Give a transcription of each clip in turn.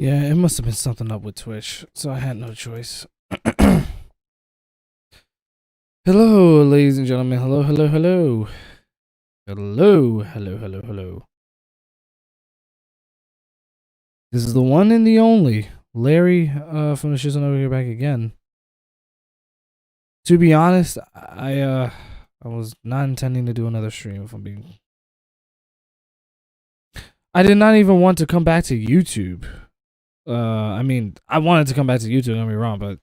Yeah, it must have been something up with Twitch, so I had no choice. Hello, ladies and gentlemen. Hello, hello, hello. Hello, hello, hello, hello. This is the one and the only Larry from the Shizzle over here back again. To be honest, I was not intending to do another stream if I'm being. I did not even want to come back to YouTube. I mean, I wanted to come back to YouTube, don't get me wrong, but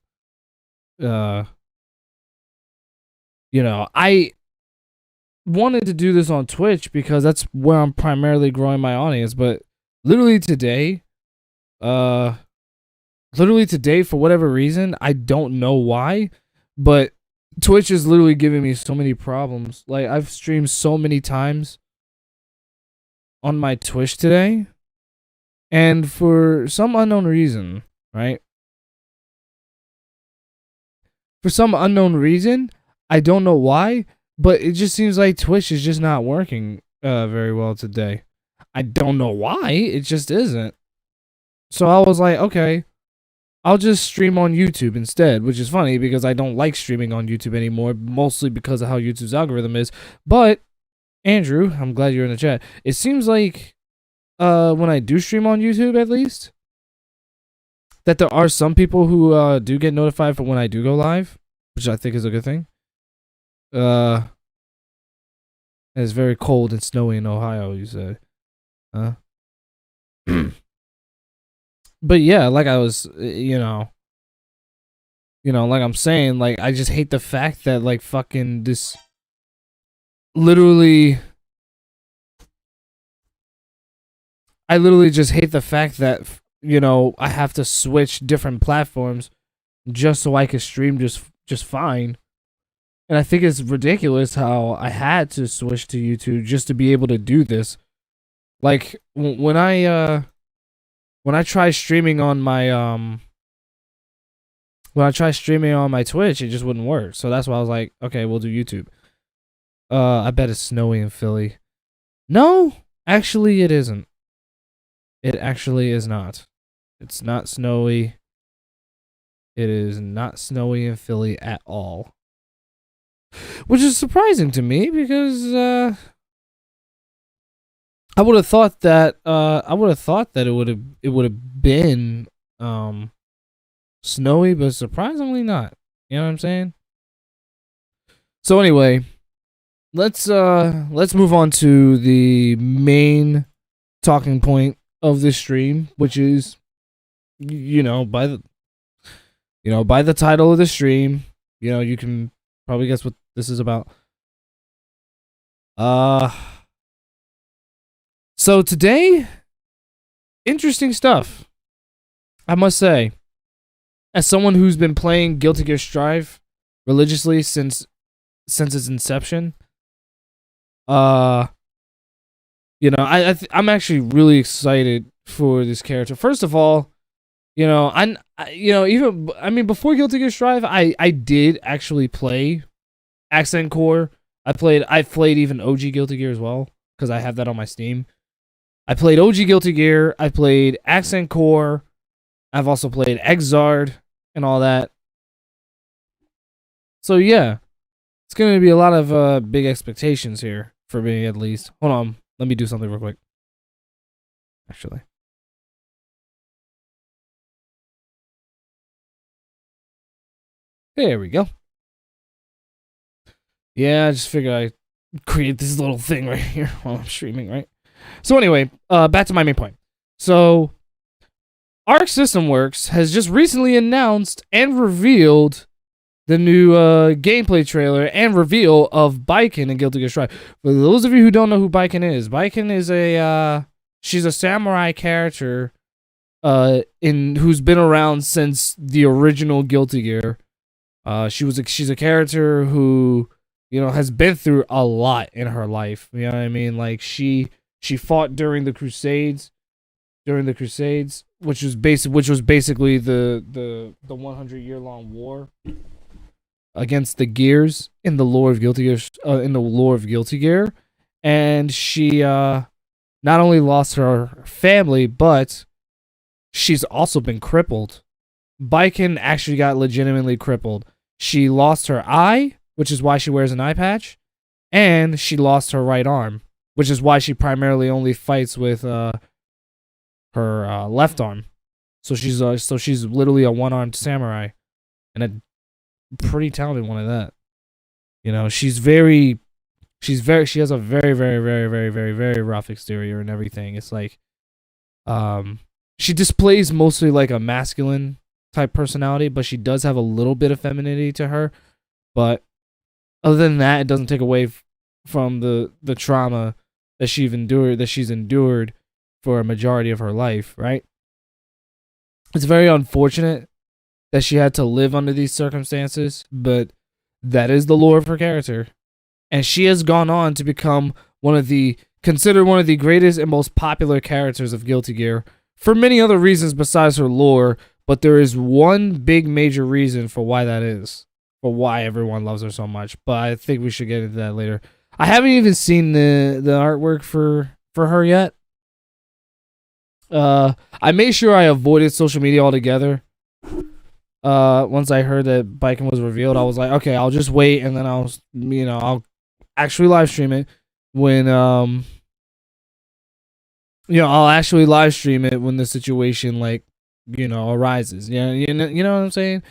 I wanted to do this on Twitch because that's where I'm primarily growing my audience, but literally today, for whatever reason, I don't know why, but Twitch is literally giving me so many problems. Like, I've streamed so many times on my Twitch today, and for some unknown reason, right? For some unknown reason, I don't know why, but it just seems like Twitch is just not working very well today. I don't know why, it just isn't. So I was like, okay, I'll just stream on YouTube instead, which is funny because I don't like streaming on YouTube anymore, mostly because of how YouTube's algorithm is. But, Andrew, I'm glad you're in the chat. It seems like when I do stream on YouTube, at least, that there are some people who do get notified for when I do go live, which I think is a good thing. It's very cold and snowy in Ohio, you say. But yeah, like I was, like I'm saying, like, I just hate the fact that, like, fucking this, I literally just hate the fact that, I have to switch different platforms just so I can stream just fine. And I think it's ridiculous how I had to switch to YouTube just to be able to do this. Like, when I try streaming on my Twitch, it just wouldn't work. So that's why I was like, okay, we'll do YouTube. I bet it's snowy in Philly. No, actually it isn't. It actually is not. It's not snowy. It is not snowy in Philly at all. Which is surprising to me because I would have thought that it would have been snowy, but surprisingly not. You know what I'm saying? So anyway, let's move on to the main talking point of this stream, which is by the title of the stream, you can probably guess what this is about. So today, interesting stuff, I must say. As someone who's been playing Guilty Gear Strive religiously since its inception, I'm actually really excited for this character. First of all, before Guilty Gear Strive, I did actually play Accent Core. I played even OG Guilty Gear as well because I have that on my Steam. I played OG Guilty Gear. I played Accent Core. I've also played Exard and all that. So yeah, it's gonna be a lot of big expectations here for me, at least. Hold on, let me do something real quick. Actually. There we go. Yeah, I just figured I'd create this little thing right here while I'm streaming, right? So anyway, back to my main point. So, Arc System Works has just recently announced and revealed the new gameplay trailer and reveal of Baiken in Guilty Gear Strive. For those of you who don't know who Baiken is she's a samurai character who's been around since the original Guilty Gear. She's a character who has been through a lot in her life. You know what I mean? Like she fought during the Crusades, which was basically the 100-year-long war against the Gears in the lore of Guilty Gear, and she not only lost her family, but she's also been crippled. Baiken actually got legitimately crippled. She lost her eye, which is why she wears an eye patch, and she lost her right arm, which is why she primarily only fights with her left arm. So she's literally a one-armed samurai, and a pretty talented one at that. You know, she has a very, very, very, very, very, very, very rough exterior and everything. It's like, she displays mostly like a masculine type personality, but she does have a little bit of femininity to her. But other than that, it doesn't take away from the trauma that she's endured for a majority of her life, right? It's very unfortunate that she had to live under these circumstances, but that is the lore of her character. And she has gone on to become considered one of the greatest and most popular characters of Guilty Gear for many other reasons besides her lore, but there is one big major reason for why that is, for why everyone loves her so much. But I think we should get into that later. I haven't even seen the artwork for her yet. I made sure I avoided social media altogether. Once I heard that Baiken was revealed, I was like, okay, I'll just wait, and then I'll actually live stream it when I'll actually live stream it when the situation arises. Yeah, you know what I'm saying?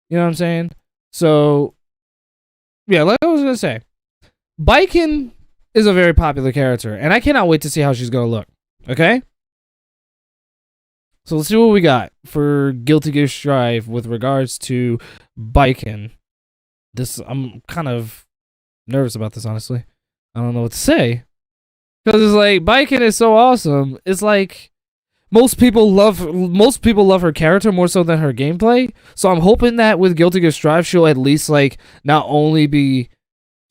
You know what I'm saying? So yeah, like I was gonna say, Baiken is a very popular character, and I cannot wait to see how she's gonna look. Okay? So let's see what we got for Guilty Gear Strive with regards to Baiken. I'm kind of nervous about this, honestly. I don't know what to say. Because it's like, Baiken is so awesome. It's like, most people love her character more so than her gameplay. So I'm hoping that with Guilty Gear Strive, she'll at least not only be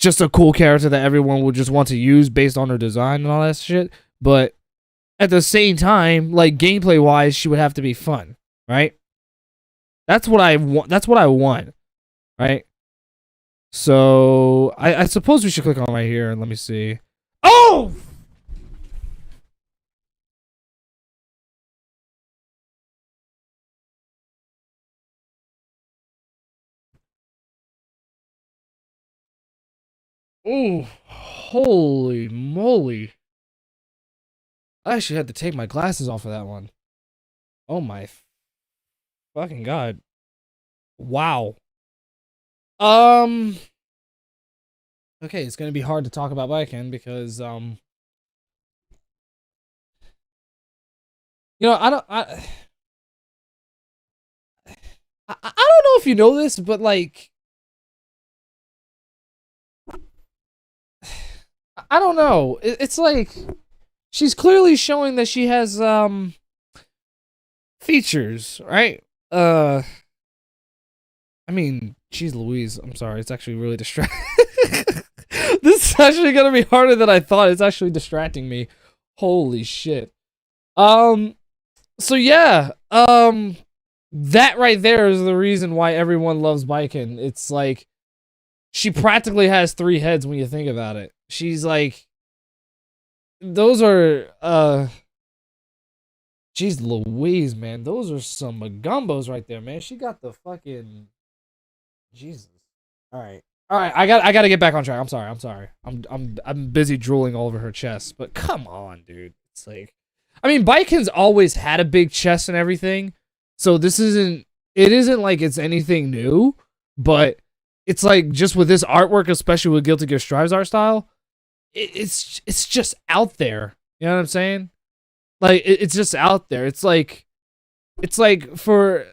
just a cool character that everyone would just want to use based on her design and all that shit, but at the same time, gameplay wise, she would have to be fun, right? That's what I want, right? So I suppose we should click on right here and let me see. Oh! Oh, holy moly. I actually had to take my glasses off of that one. Oh my fucking god. Wow. Okay, it's gonna be hard to talk about Baiken because I don't know if you know this, but I don't know. It's like she's clearly showing that she has features, right? I mean, geez Louise, I'm sorry, it's actually really distracting. This is actually gonna be harder than I thought. It's actually distracting me. Holy shit. So yeah, that right there is the reason why everyone loves Baiken. It's like she practically has 3 heads when you think about it. She's like, those are jeez Louise, man, those are some gumbos right there, man. She got the fucking Jesus. All right, I got to get back on track. I'm sorry. I'm busy drooling all over her chest, but come on, dude. It's like, I mean, Baiken's always had a big chest and everything, so it isn't like it's anything new, but it's like just with this artwork, especially with Guilty Gear Strive's art style, it's just out there. You know what I'm saying? Like it's just out there. It's like for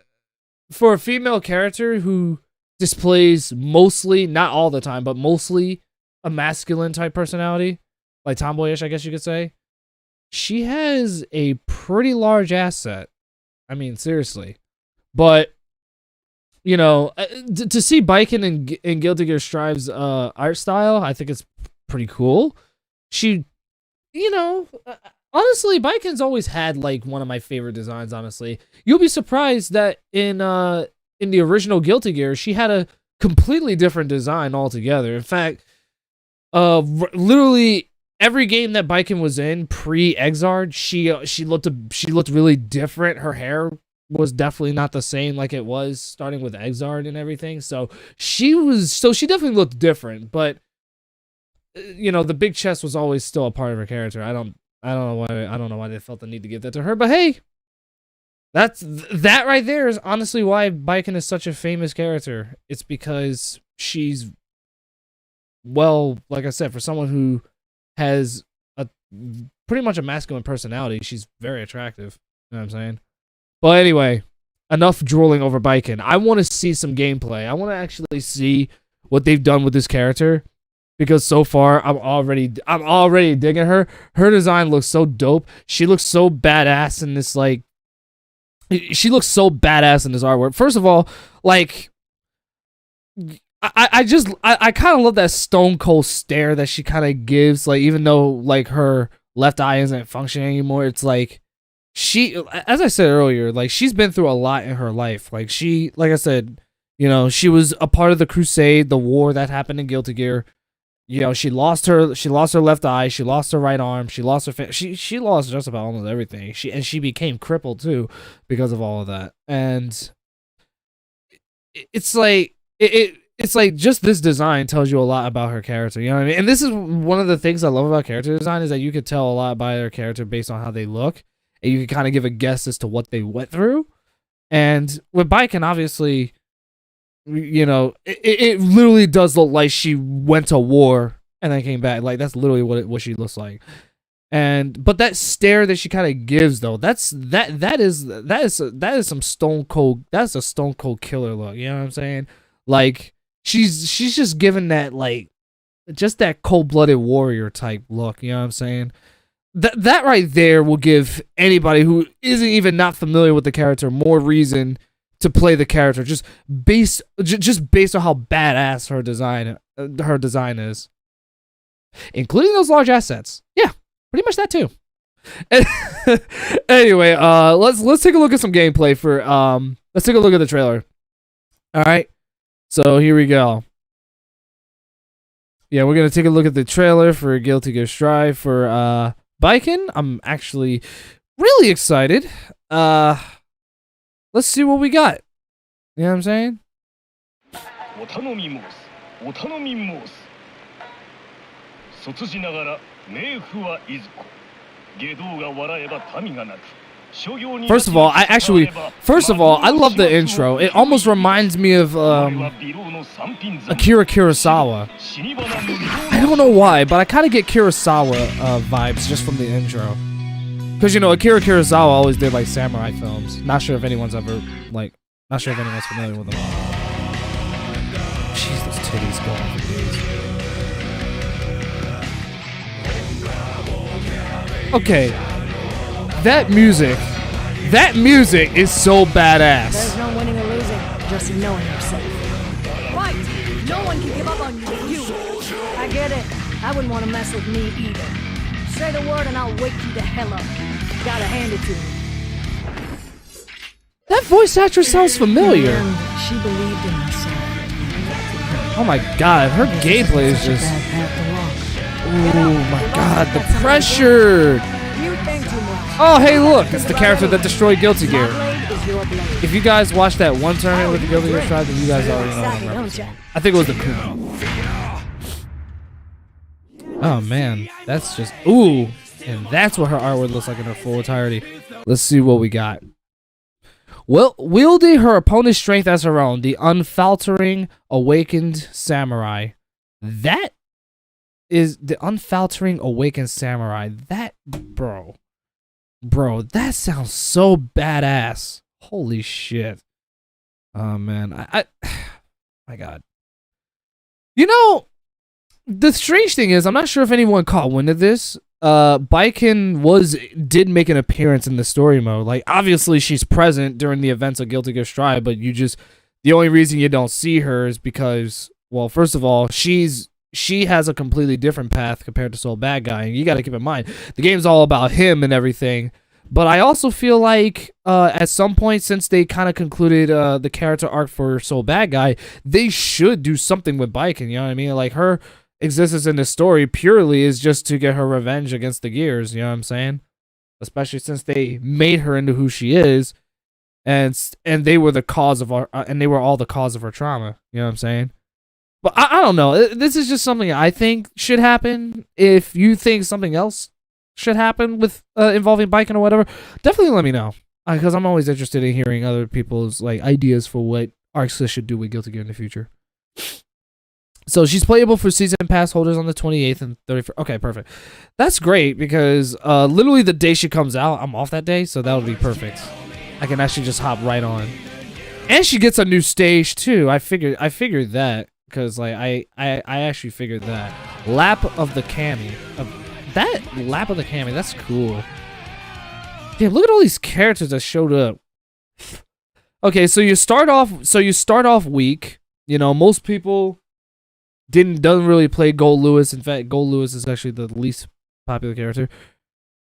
a female character who displays mostly, not all the time, but mostly a masculine type personality, like tomboyish, I guess you could say. She has a pretty large asset. I mean, seriously. But to see Baiken in Guilty Gear Strive's art style, I think it's pretty cool. She, honestly, Baiken's always had one of my favorite designs. Honestly, you'll be surprised that in the original Guilty Gear, she had a completely different design altogether. In fact, literally every game that Baiken was in pre-Exard, she looked really different. Her hair was definitely not the same like it was starting with Exard and everything. So she definitely looked different, but the big chest was always still a part of her character. I don't know why they felt the need to give that to her, but hey, that right there is honestly why Baiken is such a famous character. It's because she's, well, like I said, for someone who has a pretty much a masculine personality, she's very attractive. You know what I'm saying? But anyway, enough drooling over Baiken. I want to see some gameplay. I want to actually see what they've done with this character, because so far I'm already digging her. Her design looks so dope. She looks so badass in this artwork. First of all, like, I kind of love that stone cold stare that she kind of gives. Like, even though like her left eye isn't functioning anymore, it's like as I said earlier, like, she's been through a lot in her life. Like, like I said, she was a part of the Crusade, the war that happened in Guilty Gear. She lost her left eye, she lost her right arm, she lost her she lost just about almost everything. She became crippled too because of all of that. And it's like it's like just this design tells you a lot about her character. You know what I mean? And this is one of the things I love about character design, is that you could tell a lot about their character based on how they look, and you can kind of give a guess as to what they went through. And with Baiken, obviously, it literally does look like she went to war and then came back. Like, that's literally what she looks like. But that stare that she kind of gives, though, that is some stone cold. That's a stone cold killer look. You know what I'm saying? Like, she's just given that, like, just that cold blooded warrior type look. You know what I'm saying? That right there will give anybody who isn't even not familiar with the character more reason to play the character, just based on how badass her design is, including those large assets. Yeah, pretty much that too. Anyway, let's take a look at some gameplay for let's take a look at the trailer. All right, so here we go. Yeah, we're gonna take a look at the trailer for Guilty Gear Strive for Baiken. I'm actually really excited. Let's see what we got. You know what I'm saying? First of all, I love the intro. It almost reminds me of Akira Kurosawa. I don't know why, but I kind of get Kurosawa vibes just from the intro. Because, Akira Kurosawa always did, like, samurai films. Not sure if anyone's familiar with them. Jeez, those titties go on for days. Okay. That music is so badass. There's no winning or losing, just knowing yourself. Right! No one can give up on you. I get it. I wouldn't want to mess with me either. Say the word and I'll wake you the hell up. Gotta hand it to you. That voice actress sounds familiar. And she believed in herself. Oh my god, her gameplay is just... Oh my god, the pressure! Oh, hey, look, it's the character that destroyed Guilty Gear. If you guys watched that one tournament with the Guilty Gear Strive, then you guys already know what I'm referencing. I think it was the Kumo. Oh man, that's just... Ooh! And that's what her artwork looks like in her full entirety. Let's see what we got. Well, wielding her opponent's strength as her own, the unfaltering, awakened samurai. That is the unfaltering, awakened samurai. That, bro, that sounds so badass. Holy shit. Oh, man. My God. The strange thing is, I'm not sure if anyone caught wind of this. Baiken did make an appearance in the story mode. Like, obviously she's present during the events of Guilty Gear Strive, but the only reason you don't see her is because, well, first of all, she has a completely different path compared to Soul Bad Guy, and you got to keep in mind the game's all about him and everything. But I also feel like at some point, since they kind of concluded the character arc for Soul Bad Guy, they should do something with Baiken. You know what I mean? Like, her existence in this story purely is just to get her revenge against the Gears. You know what I'm saying? Especially since they made her into who she is, and they were the cause of and they were all the cause of her trauma. You know what I'm saying? But I don't know. This is just something I think should happen. If you think something else should happen with involving Baiken or whatever, definitely let me know, because I'm always interested in hearing other people's like ideas for what ArcSys should do with Guilty Gear in the future. So she's playable for season pass holders on the 28th and 31st. Okay, perfect. That's great, because literally the day she comes out, I'm off that day, so that would be perfect. I can actually just hop right on. And she gets a new stage too. I figured that, because like I actually figured that. Lap of the Cammy. That Lap of the Cammy, that's cool. Damn, look at all these characters that showed up. Okay, so you start off weak. You know, most people doesn't really play Gold Lewis. In fact, Gold Lewis is actually the least popular character.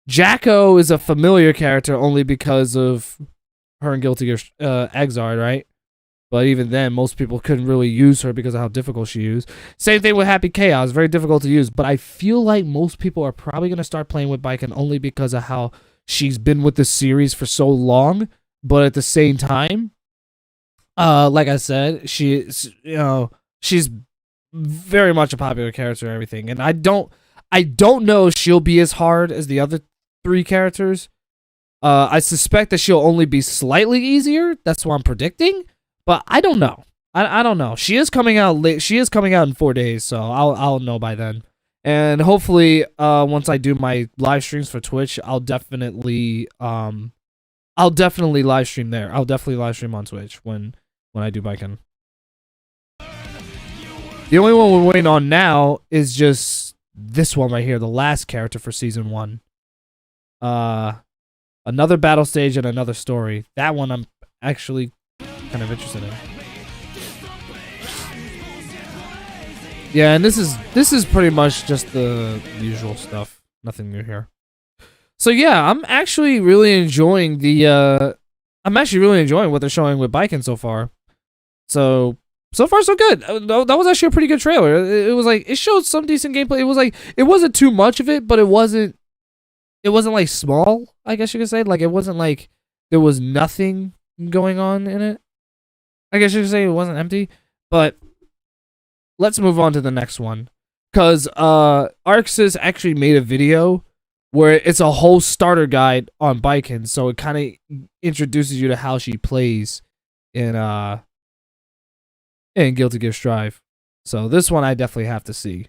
Jacko is a familiar character only because of her and Guilty Gear Exard, right? But even then, most people couldn't really use her because of how difficult she is. Same thing with Happy Chaos. Very difficult to use. But I feel like most people are probably going to start playing with Baiken only because of how she's been with the series for so long. But at the same time, like I said, she's very much a popular character and everything. And I don't know if she'll be as hard as the other 3 characters. I suspect that she'll only be slightly easier. That's what I'm predicting. But I don't know. I don't know. She is coming out late. She is coming out in 4 days, so I'll know by then. And hopefully, once I do my live streams for Twitch, I'll definitely live stream there. I'll definitely live stream on Twitch when I do Baiken. The only one we're waiting on now is just this one right here, the last character for season 1. Another battle stage and another story. That one I'm actually kind of interested in. Yeah, and this is pretty much just the usual stuff. Nothing new here. So yeah, I'm actually really enjoying what they're showing with Baiken so far. So far so good. That was actually a pretty good trailer. It was like, it showed some decent gameplay. It was like, it wasn't too much of it, but it wasn't like small, I guess you could say. Like, it wasn't like there was nothing going on in it. I guess you could say it wasn't empty. But let's move on to the next one, because ArcSys actually made a video where it's a whole starter guide on Baiken, so it kind of introduces you to how she plays in Guilty Gear Strive. So this one I definitely have to see.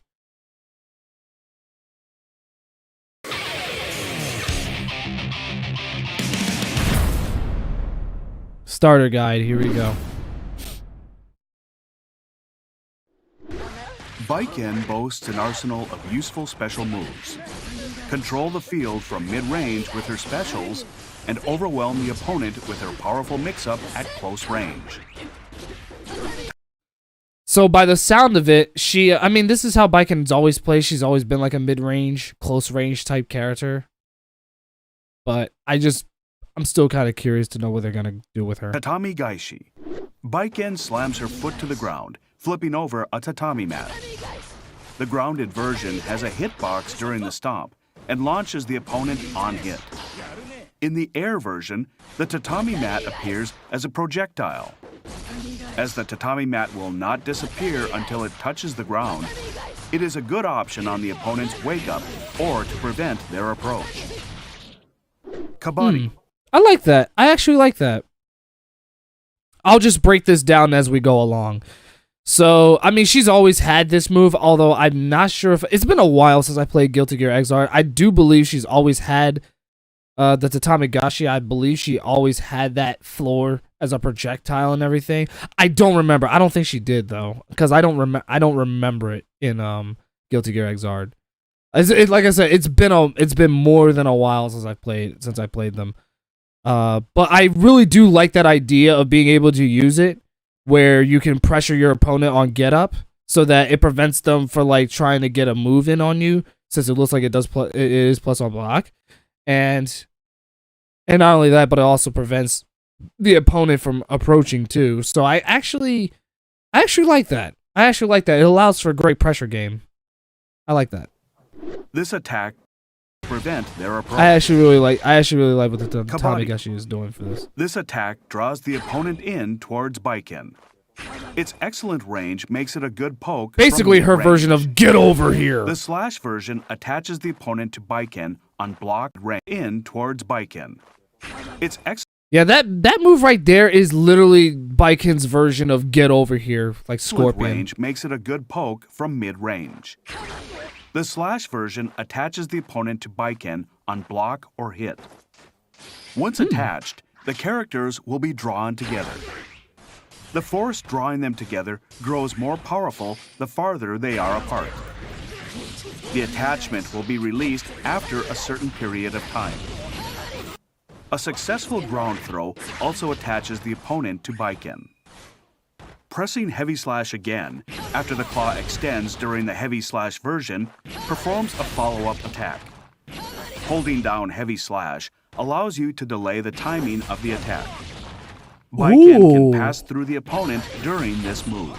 Starter guide, here we go. Baiken boasts an arsenal of useful special moves. Control the field from mid-range with her specials, and overwhelm the opponent with her powerful mix-up at close range. So by the sound of it, this is how Baiken's always played. She's always been like a mid-range, close-range type character. But I'm still kind of curious to know what they're going to do with her. Tatami Gaishi. Baiken slams her foot to the ground, flipping over a tatami mat. The grounded version has a hitbox during the stomp and launches the opponent on hit. In the air version, the tatami mat appears as a projectile. As the tatami mat will not disappear until it touches the ground, it is a good option on the opponent's wake-up or to prevent their approach. Kabaddi. I like that. I actually like that. I'll just break this down as we go along. So, she's always had this move, although I'm not sure if... It's been a while since I played Guilty Gear Xrd. I do believe she's always had the Tatami Gashi. I believe she always had that floor as a projectile and everything. I don't remember. I don't think she did, though, because I don't remember it in Guilty Gear Xrd. Like I said, it's been more than a while since I played them. But I really do like that idea of being able to use it where you can pressure your opponent on get up so that it prevents them from like trying to get a move in on you, since it looks like it is plus on block. And not only that, but it also prevents the opponent from approaching too. So I actually like that. It allows for a great pressure game. I like that. This attack prevent their approach. I actually really like what the Kabaddi. Tamageshi is doing for this. This attack draws the opponent in towards Baiken. Its excellent range makes it a good poke. Basically, from her mid-range. version of "get over here." The slash version attaches the opponent to Baiken on blocked range in towards Baiken. Its Yeah, that move right there is literally Baiken's version of "get over here," like excellent Scorpion. range makes it a good poke from mid-range. The slash version attaches the opponent to Baiken on block or hit. Once attached, the characters will be drawn together. The force drawing them together grows more powerful the farther they are apart. The attachment will be released after a certain period of time. A successful ground throw also attaches the opponent to Baiken. Pressing heavy slash again after the claw extends during the heavy slash version performs a follow-up attack. Holding down heavy slash allows you to delay the timing of the attack. Baiken can pass through the opponent during this move.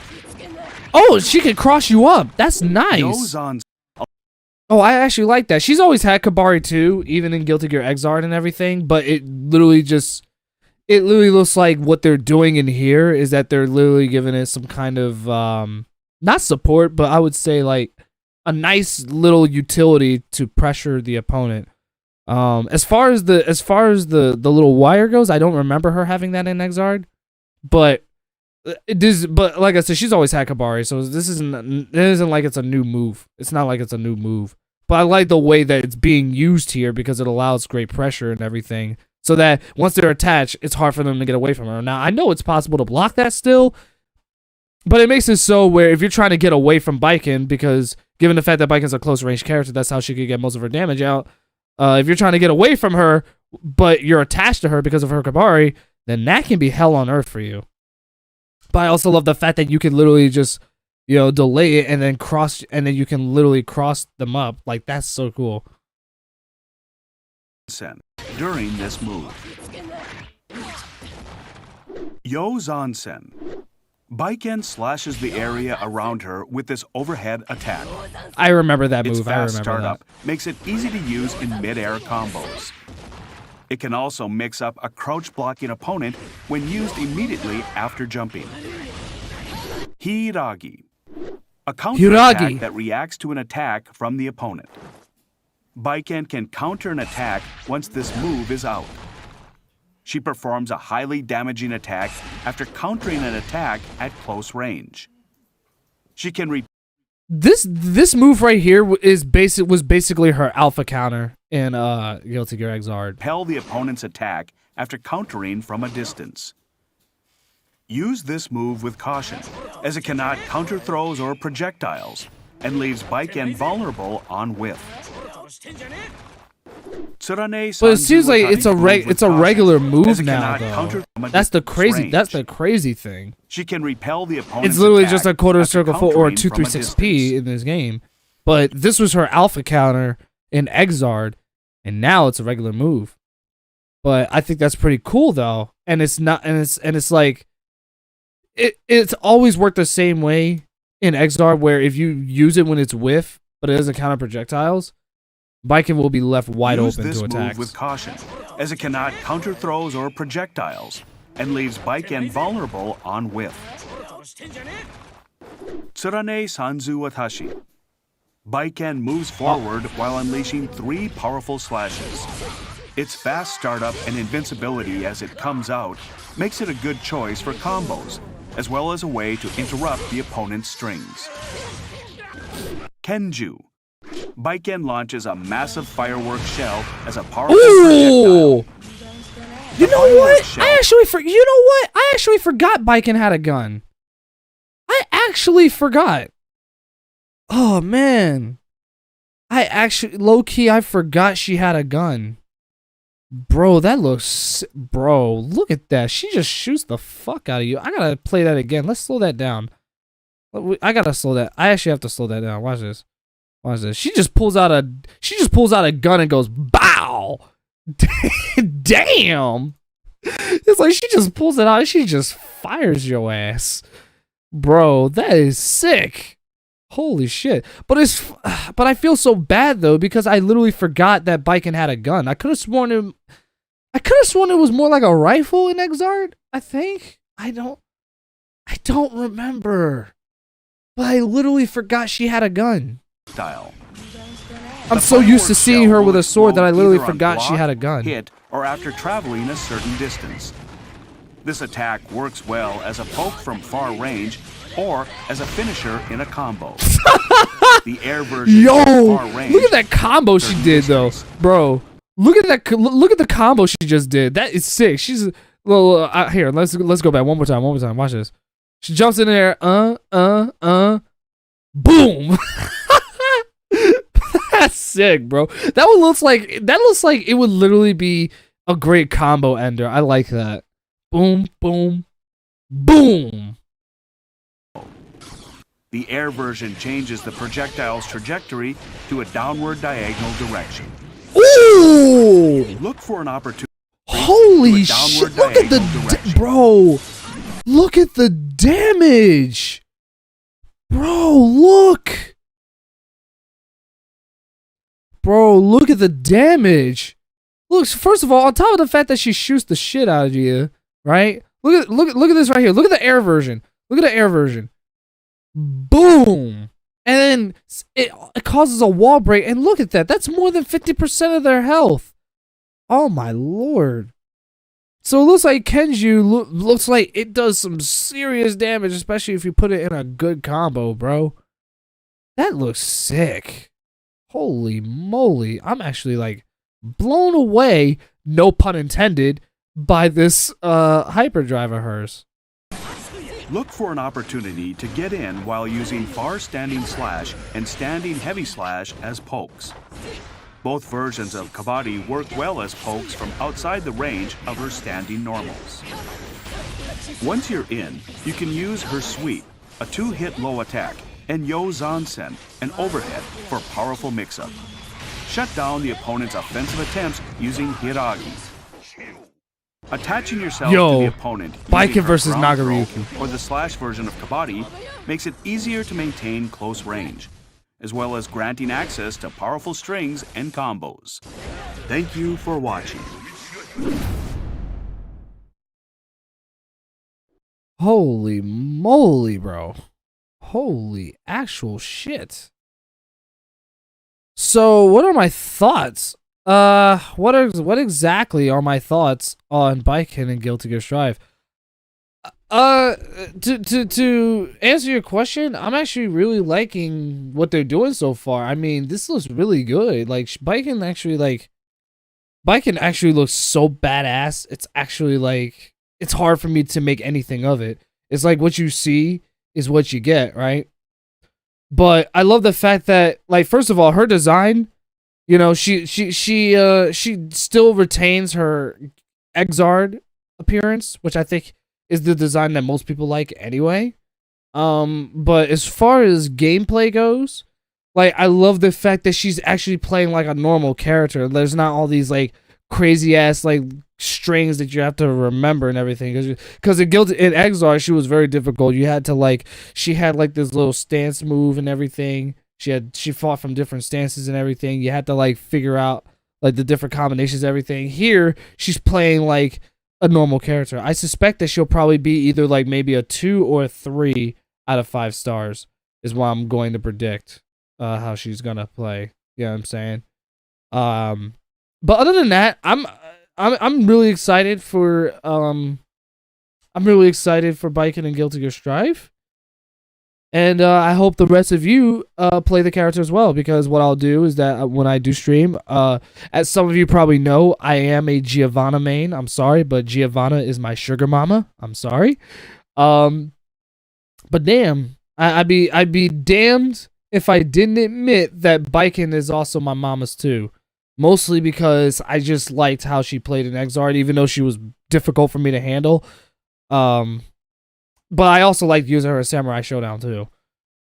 Oh, she can cross you up. That's nice. Yozan Oh, I actually like that. She's always had Kabari too, even in Guilty Gear Xrd and everything, but it literally looks like what they're doing in here is that they're literally giving it some kind of not support, but I would say like a nice little utility to pressure the opponent. As far as the little wire goes, I don't remember her having that in Xrd, but like I said, she's always had Kabari, so it isn't like it's a new move. It's not like it's a new move. But I like the way that it's being used here because it allows great pressure and everything. So that once they're attached, it's hard for them to get away from her. Now, I know it's possible to block that still, but it makes it so where if you're trying to get away from Baiken, because given the fact that Baiken's a close range character, that's how she could get most of her damage out. If you're trying to get away from her, but you're attached to her because of her Kabari, then that can be hell on earth for you. But I also love the fact that you can literally just, delay it and then you can literally cross them up. Like, that's so cool. during this move. Yozansen. Baiken slashes the area around her with this overhead attack. I remember that Its move. fast startup makes it easy to use in mid-air combos. It can also mix up a crouch-blocking opponent when used immediately after jumping. Hiragi. A counter-attack that reacts to an attack from the opponent. Baiken can counter an attack once this move is out. She performs a highly damaging attack after countering an attack at close range. She can This move right here was basically her alpha counter in Guilty Gear Xrd. repel the opponent's attack after countering from a distance. Use this move with caution, as it cannot counter throws or projectiles, and leaves Baiken vulnerable on whiff. But it seems like it's a regular move now, though. That's the crazy thing. She can repel the opponent's It's literally attack just a quarter after circle full or countering from a 236p distance. in this game. But this was her alpha counter in Xrd, and now it's a regular move. But I think that's pretty cool though. And it's not it's like it's always worked the same way in Xrd, where if you use it when it's whiff, but it doesn't counter projectiles, Baiken will be left wide Use open this to move attacks. with caution, as it cannot counter throws or projectiles, and leaves Baiken vulnerable on whiff. Tsurane Sanzu Watashi. Baiken moves forward while unleashing 3 powerful slashes. Its fast startup and invincibility as it comes out makes it a good choice for combos, as well as a way to interrupt the opponent's strings. Kenju. Baiken launches a massive firework shell as a powerful Ooh! projectile. You know what? I actually forgot Baiken had a gun. I actually forgot. Oh man. I forgot she had a gun. Bro, look at that. She just shoots the fuck out of you. I gotta play that again. Let's slow that down. I gotta slow that. I actually have to slow that down. Watch this. She just pulls out a gun and goes bow. Damn. It's like she just pulls it out and she just fires your ass. Bro, that is sick. Holy shit. But I feel so bad though because I literally forgot that Baiken had a gun. I could have sworn it was more like a rifle in Exard, I think. I don't remember. But I literally forgot she had a gun. Style. I'm so used to seeing her with a sword that I literally forgot she had a gun. Hit or after traveling a certain distance. This attack works well as a poke from far range or as a finisher in a combo. The air version Yo, far range, look at that combo she did though, bro. Look at the combo she just did. That is sick. She's here. Let's go back one more time. Watch this. She jumps in there. Boom. That's sick, bro. That looks like it would literally be a great combo ender. I like that. Boom, boom, boom. The air version changes the projectile's trajectory to a downward diagonal direction. Ooh! Look for an opportunity. Holy shit! Look at the bro. Look at the damage, bro. Look, bro. Look at the damage. Look, first of all, on top of the fact that she shoots the shit out of you, right? Look at this right here. Look at the air version. Look at the air version. Boom. And then it causes a wall break. And look at that. That's more than 50% of their health. Oh my lord. So it looks like Kenju looks like it does some serious damage, especially if you put it in a good combo, bro. That looks sick. Holy moly. I'm actually like blown away, no pun intended, by this hyperdrive of hers. Look for an opportunity to get in while using far standing slash and standing heavy slash as pokes. Both versions of Kabaddi work well as pokes from outside the range of her standing normals. Once you're in, you can use her sweep, a 2-hit low attack, and Yo Zansen, an overhead, for powerful mix-up. Shut down the opponent's offensive attempts using Hiragi. Attaching yourself to the opponent Baiken versus ground Nagaryuki throw or the slash version of Kabaddi makes it easier to maintain close range, as well as granting access to powerful strings and combos. Thank you for watching. Holy moly, bro. Holy actual shit. So, what are my thoughts? What exactly are my thoughts on Baiken and Guilty Gear Strive? To answer your question, I'm actually really liking what they're doing so far. I mean, this looks really good. Like Baiken actually looks so badass. It's actually like it's hard for me to make anything of it. It's like what you see is what you get, right? But I love the fact that, like, first of all, her design, you know, she still retains her Exard appearance, which I think is the design that most people like anyway. But as far as gameplay goes, like, I love the fact that she's actually playing like a normal character. There's not all these like crazy ass like strings that you have to remember and everything, because in Exar she was very difficult. You had to like, she had like this little stance move and everything. She fought from different stances and everything. You had to like figure out like the different combinations, everything. Here she's playing like a normal character. I suspect that she'll probably be either like maybe a 2 or a 3 out of 5 stars is what I'm going to predict how she's gonna play. You know what I'm saying? But other than that, I'm really excited for Baiken and Guilty Gear Strive. And I hope the rest of you play the character as well, because what I'll do is that when I do stream, as some of you probably know, I am a Giovanna main. I'm sorry, but Giovanna is my sugar mama. I'm sorry. But damn, I'd be damned if I didn't admit that Baiken is also my mama's too. Mostly because I just liked how she played in Exard, even though she was difficult for me to handle. But I also liked using her as Samurai Showdown too.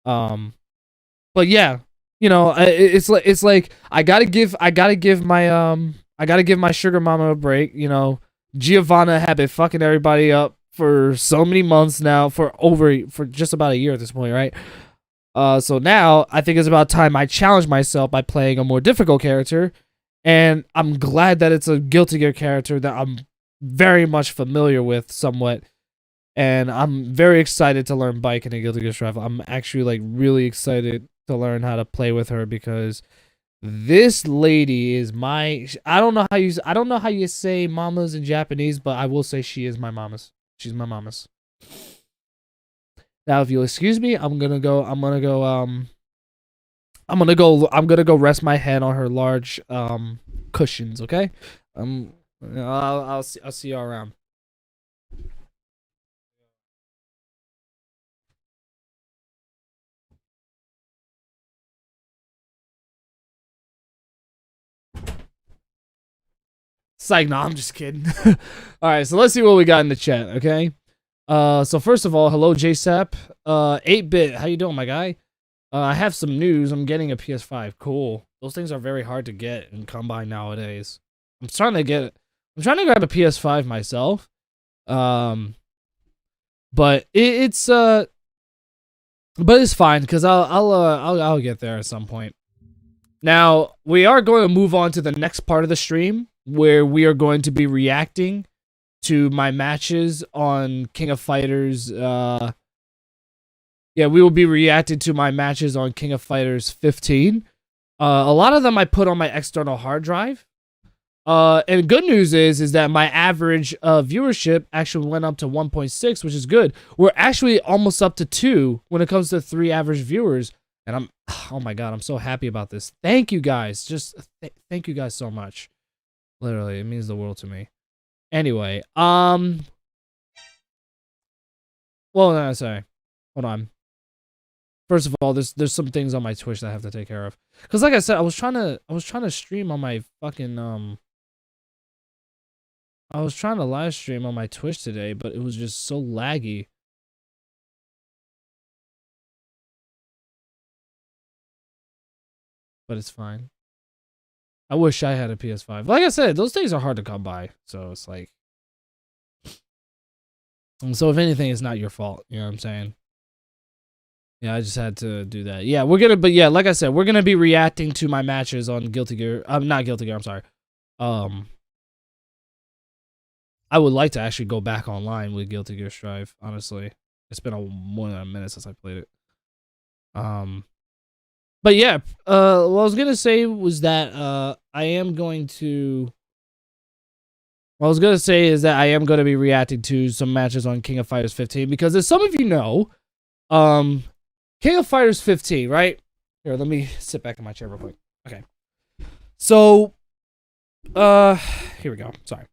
But yeah, you know, it's like I gotta give my sugar mama a break. You know, Giovanna had been fucking everybody up for so many months now, for just about a year at this point, right? So now I think it's about time I challenge myself by playing a more difficult character, and I'm glad that it's a Guilty Gear character that I'm very much familiar with somewhat, and I'm very excited to learn Baiken and Guilty Gear Strive. I'm actually like really excited to learn how to play with her because this lady is my. I don't know how you say mamas in Japanese, but I will say she is my mamas. She's my mamas. Now, if you'll excuse me, I'm gonna go rest my head on her large cushions. Okay, I'll see you around. Psych, no, I'm just kidding. All right, so let's see what we got in the chat. Okay. So first of all, hello JSAP. 8-bit, how you doing, my guy? I have some news. I'm getting a PS5. Cool. Those things are very hard to get and come by nowadays. I'm trying to grab a PS5 myself. But it's fine because I'll get there at some point. Now, we are going to move on to the next part of the stream where we are going to be reacting to my matches on King of Fighters. We will be reacting to my matches on King of Fighters 15. A lot of them I put on my external hard drive. And good news is that my average viewership actually went up to 1.6, which is good. We're actually almost up to 2 when it comes to 3 average viewers. And oh my god, I'm so happy about this. Thank you guys. Thank you guys so much. Literally, it means the world to me. Anyway, well, no, sorry. Hold on. First of all, there's some things on my Twitch that I have to take care of. Cause like I said, I was trying to stream on my fucking I was trying to live stream on my Twitch today, but it was just so laggy. But it's fine. I wish I had a PS5. Like I said, those things are hard to come by, so it's like. And so if anything, it's not your fault. You know what I'm saying? Yeah, I just had to do that. Yeah, but yeah, like I said, we're gonna be reacting to my matches on Guilty Gear. Not Guilty Gear. I'm sorry. I would like to actually go back online with Guilty Gear Strive. Honestly, it's been more than a minute since I played it. But yeah, what I was gonna say was that I am going to be reacting to some matches on King of Fighters 15 because as some of you know, King of Fighters 15, right? Here, let me sit back in my chair real quick. Okay. So, here we go. Sorry.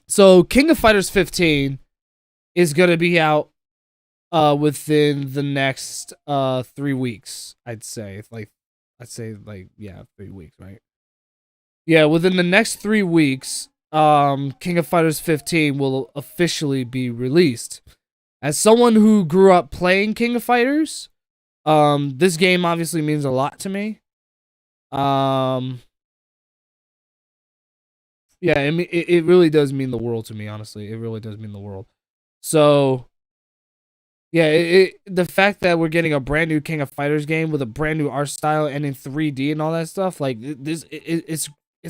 So, King of Fighters 15 is gonna be out within the next 3 weeks, I'd say. Yeah, 3 weeks, right? Yeah, within the next 3 weeks, King of Fighters 15 will officially be released. As someone who grew up playing King of Fighters, this game obviously means a lot to me. Yeah, it really does mean the world to me, honestly. It really does mean the world. So, yeah, the fact that we're getting a brand new King of Fighters game with a brand new art style and in 3D and all that stuff, like it's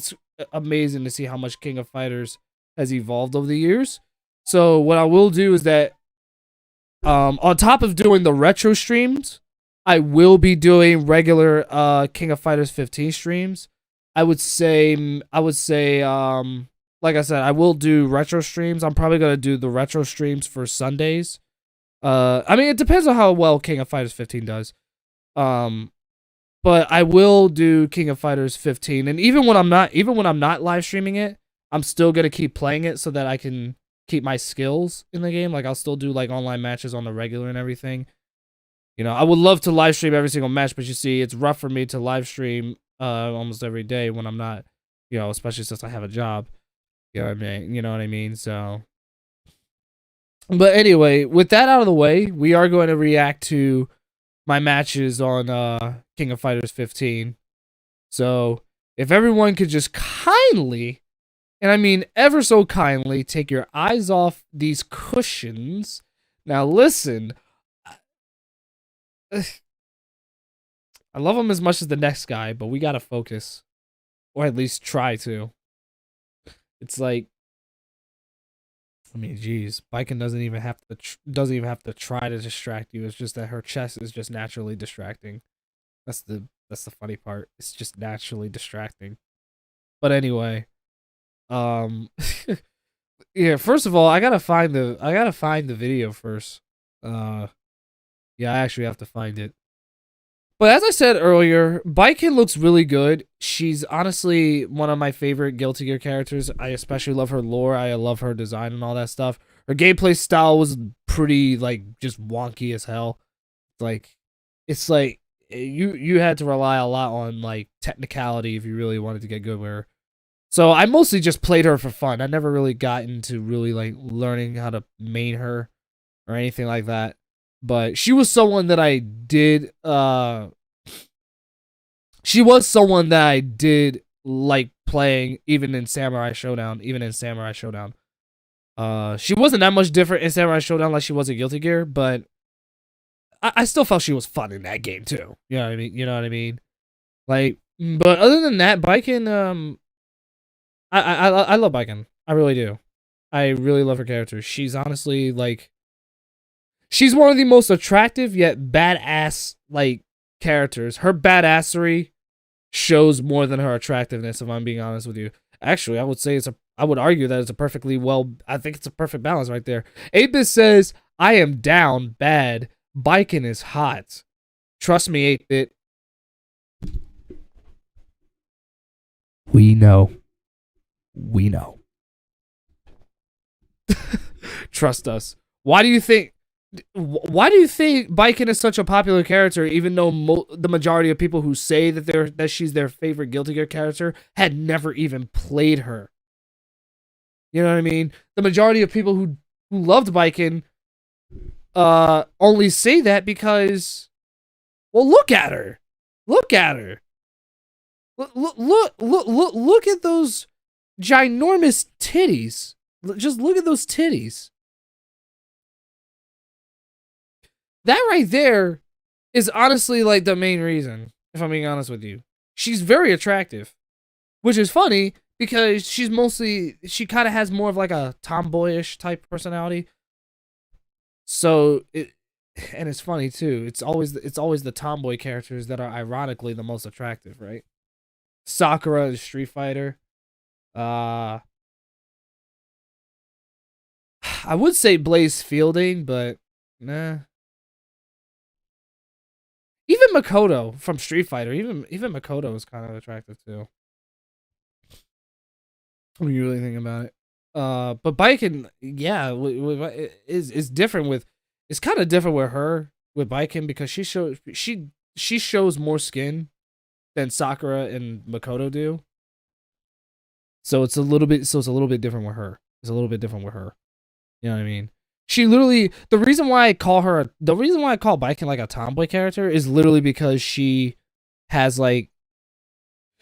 amazing to see how much King of Fighters has evolved over the years. So what I will do is that on top of doing the retro streams, I will be doing regular King of Fighters 15 streams. I would say like I said, I will do retro streams. I'm probably gonna do the retro streams for Sundays. I mean, it depends on how well King of Fighters 15 does. But I will do King of Fighters 15, and even when I'm not live streaming it, I'm still gonna keep playing it so that I can keep my skills in the game. Like I'll still do like online matches on the regular and everything. You know, I would love to live stream every single match, but you see, it's rough for me to live stream almost every day when I'm not, you know, especially since I have a job. You know what I mean? So, but anyway, with that out of the way, we are going to react to my matches on King of Fighters 15. So, if everyone could just kindly, and I mean ever so kindly, take your eyes off these cushions. Now listen, I love him as much as the next guy, but we gotta focus, or at least try to. It's like, I mean, geez, Baiken doesn't even have to try to distract you. It's just that her chest is just naturally distracting. That's the funny part. It's just naturally distracting. But anyway, um, yeah. First of all, I gotta find the video first. Yeah, I actually have to find it. But as I said earlier, Baiken looks really good. She's honestly one of my favorite Guilty Gear characters. I especially love her lore. I love her design and all that stuff. Her gameplay style was pretty, like, just wonky as hell. Like, it's like you had to rely a lot on, like, technicality if you really wanted to get good with her. So I mostly just played her for fun. I never really got into really, like, learning how to main her or anything like that. But she was someone that I did like playing even in Samurai Showdown. She wasn't that much different in Samurai Showdown like she was in Guilty Gear, but I still felt she was fun in that game too. You know what I mean? Like, but other than that, Baiken, I love Baiken. I really do. I really love her character. She's honestly, like, she's one of the most attractive yet badass, like, characters. Her badassery shows more than her attractiveness, if I'm being honest with you. Actually, I would argue that I think it's a perfect balance right there. 8-Bit says, I am down bad. Baiken is hot. Trust me, 8-Bit. We know. Trust us. Why do you think Baiken is such a popular character, even though the majority of people who say that she's their favorite Guilty Gear character had never even played her? You know what I mean? The majority of people who loved Baiken only say that because, well, look at her. Look at those ginormous titties. Just look at those titties. That right there is honestly, like, the main reason, if I'm being honest with you. She's very attractive, which is funny because she kind of has more of, like, a tomboyish type personality. So and it's funny too. It's always the tomboy characters that are ironically the most attractive, right? Sakura in Street Fighter. I would say Blaze Fielding, but nah. Even Makoto from Street Fighter, even Makoto is kind of attractive too. When you really think about it. But Baiken, yeah, is different with. It's kind of different with her with Baiken because she shows more skin than Sakura and Makoto do. So it's a little bit different with her. You know what I mean? She literally, the reason why I call Baiken like a tomboy character is literally because she has, like,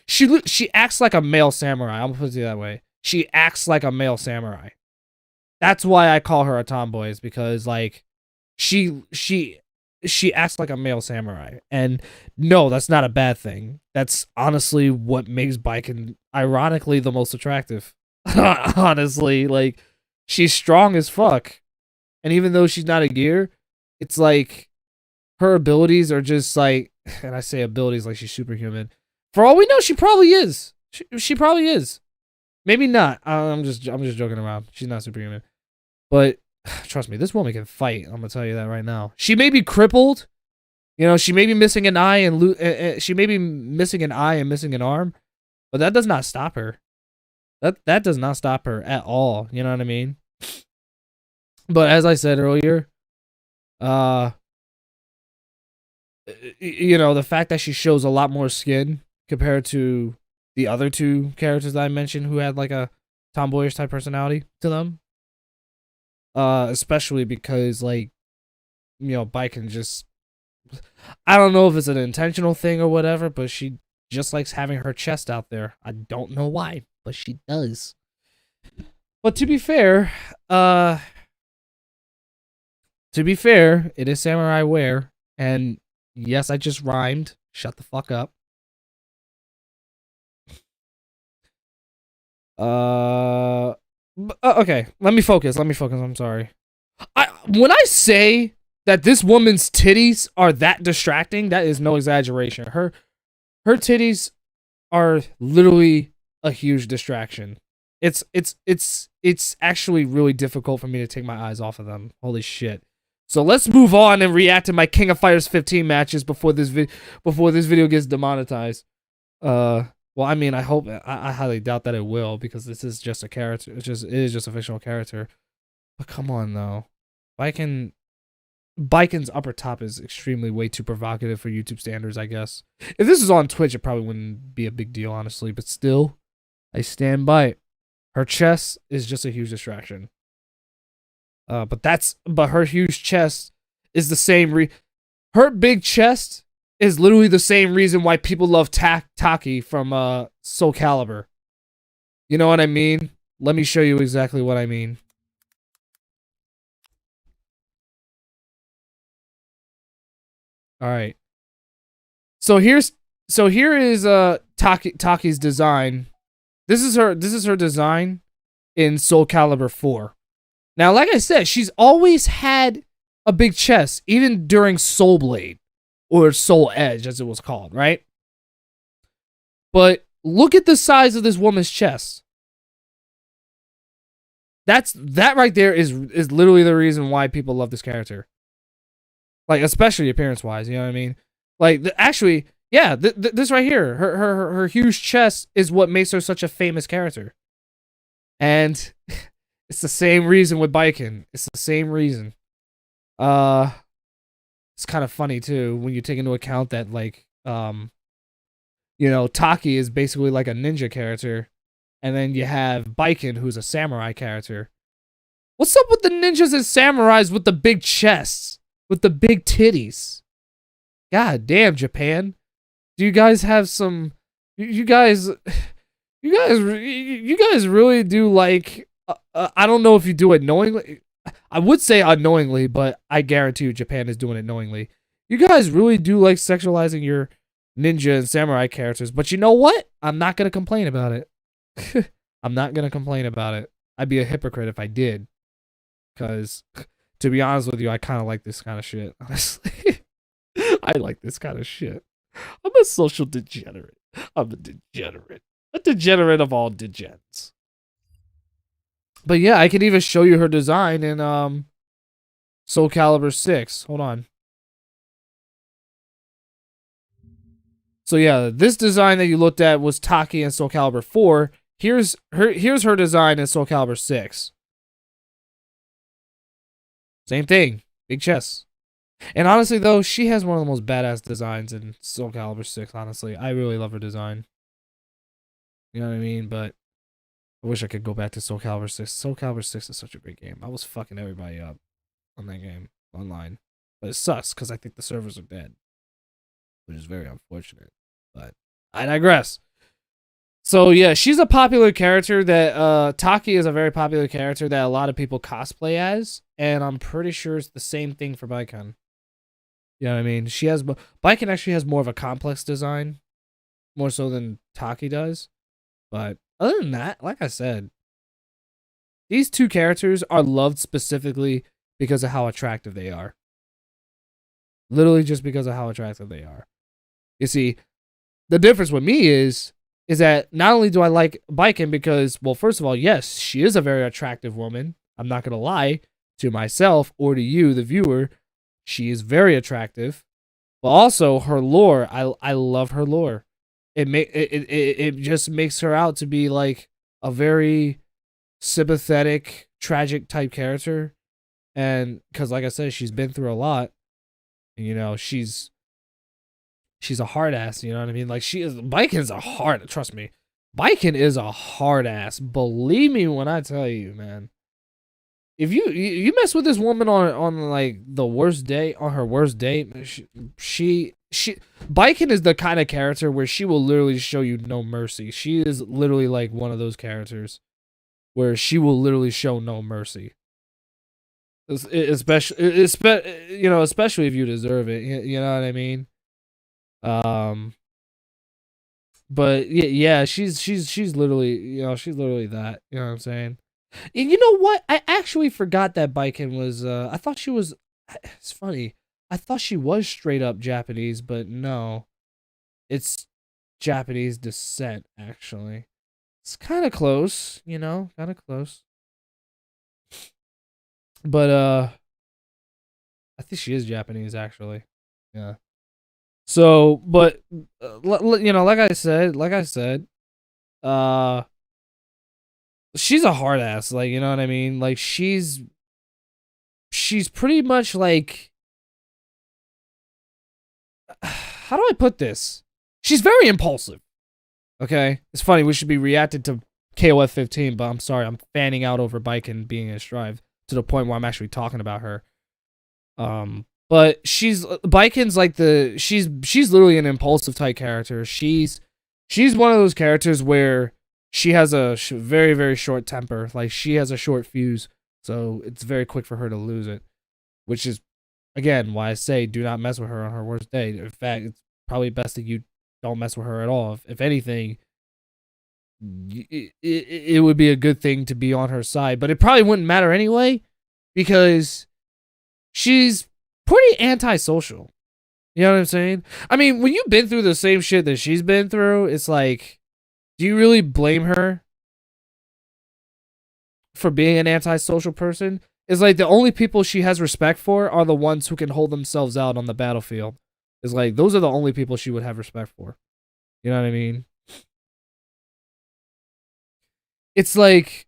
she acts like a male samurai. I'm gonna put it that way. She acts like a male samurai. That's why I call her a tomboy, is because, like, she acts like a male samurai. And no, that's not a bad thing. That's honestly what makes Baiken ironically the most attractive. Honestly, like, she's strong as fuck. And even though she's not a gear, it's like her abilities are just like, and I say abilities like she's superhuman. For all we know, she probably is. She probably is. Maybe not. I'm just joking around. She's not superhuman. But trust me, this woman can fight. I'm gonna tell you that right now. She may be crippled. You know, she may be missing an eye and she may be missing an eye and missing an arm, but that does not stop her. That does not stop her at all. You know what I mean? But as I said earlier, you know, the fact that she shows a lot more skin compared to the other two characters that I mentioned who had, like, a tomboyish type personality to them. Especially because, like, you know, Baiken just, I don't know if it's an intentional thing or whatever, but she just likes having her chest out there. I don't know why, but she does. But to be fair, it is samurai wear, and yes, I just rhymed. Shut the fuck up. Okay, let me focus. I'm sorry. When I say that this woman's titties are that distracting, that is no exaggeration. Her titties are literally a huge distraction. It's actually really difficult for me to take my eyes off of them. Holy shit. So let's move on and react to my King of Fighters 15 matches before this video gets demonetized. Well, I mean, I hope I highly doubt that it will, because this is just a character. It is just a fictional character. But come on though. Baiken's upper top is extremely way too provocative for YouTube standards, I guess. If this was on Twitch, it probably wouldn't be a big deal, honestly. But still, I stand by it. Her chest is just a huge distraction. But her huge chest is the same her big chest is literally the same reason why people love Taki from Soul Calibur. You know what I mean? Let me show you exactly what I mean. All right. So here is Taki's design. This is her design in Soul Calibur 4. Now, like I said, she's always had a big chest, even during Soul Blade, or Soul Edge, as it was called, right? But look at the size of this woman's chest. That right there is literally the reason why people love this character. Like, especially appearance-wise, you know what I mean? Like, actually, yeah, this right here, her huge chest is what makes her such a famous character. And it's the same reason with Baiken. It's the same reason. It's kind of funny too when you take into account that, like, you know, Taki is basically like a ninja character, and then you have Baiken, who's a samurai character. What's up with the ninjas and samurais with the big chests, with the big titties? God damn, Japan. Do you guys have some? You guys really do like. I don't know if you do it knowingly. I would say unknowingly, but I guarantee you Japan is doing it knowingly. You guys really do like sexualizing your ninja and samurai characters, but you know what? I'm not going to complain about it. I'm not going to complain about it. I'd be a hypocrite if I did. Because, to be honest with you, I kind of like this kind of shit, honestly. I like this kind of shit. I'm a social degenerate. I'm a degenerate. A degenerate of all degens. But yeah, I can even show you her design in Soul Calibur 6. Hold on. So yeah, this design that you looked at was Taki in Soul Calibur 4. Here's her design in Soul Calibur 6. Same thing. Big chest. And honestly though, she has one of the most badass designs in Soul Calibur 6, honestly. I really love her design. You know what I mean? But I wish I could go back to Soul Calibur 6. Soul Calibur 6 is such a great game. I was fucking everybody up on that game online. But it sucks because I think the servers are dead, which is very unfortunate. But I digress. So yeah, she's a popular character that Taki is a very popular character that a lot of people cosplay as, and I'm pretty sure it's the same thing for Baiken. You know what I mean? Baiken actually has more of a complex design, more so than Taki does. But other than that, like I said, these two characters are loved specifically because of how attractive they are. Literally just because of how attractive they are. You see, the difference with me is that not only do I like Baiken because, well, first of all, yes, she is a very attractive woman. I'm not going to lie to myself or to you, the viewer. She is very attractive. But also her lore, I love her lore. It just makes her out to be like a very sympathetic, tragic type character, and because like I said, she's been through a lot, and you know she's a hard ass. You know what I mean? Like Baiken's a hard. Trust me, Baiken is a hard ass. Believe me when I tell you, man. If you mess with this woman on like the worst day, on her worst date, she Baiken is the kind of character where she will literally show you no mercy. She is literally like one of those characters where she will literally show no mercy. Especially if you deserve it. You know what I mean? Um, but yeah, she's literally, she's literally that. You know what I'm saying? And you know what? I actually forgot that Baiken was. I thought she was. It's funny. I thought she was straight up Japanese, but no, it's Japanese descent. Actually, it's kind of close. Kind of close. But I think she is Japanese actually. Yeah. So, but like I said, uh, she's a hard ass. Like, you know what I mean? Like, she's pretty much like, how do I put this? She's very impulsive. Okay, it's funny. We should be reacting to KOF 15, but I'm sorry, I'm fanning out over Baiken being in Strive to the point where I'm actually talking about her. But Baiken's like she's literally an impulsive type character. She's one of those characters where she has a very, very short temper. Like, she has a short fuse, so it's very quick for her to lose it, which is, again, why I say do not mess with her on her worst day. In fact, it's probably best that you don't mess with her at all. If anything, it would be a good thing to be on her side, but it probably wouldn't matter anyway because she's pretty antisocial. You know what I'm saying? I mean, when you've been through the same shit that she's been through, it's like, do you really blame her for being an antisocial person? It's like the only people she has respect for are the ones who can hold themselves out on the battlefield. It's like, those are the only people she would have respect for. You know what I mean? It's like,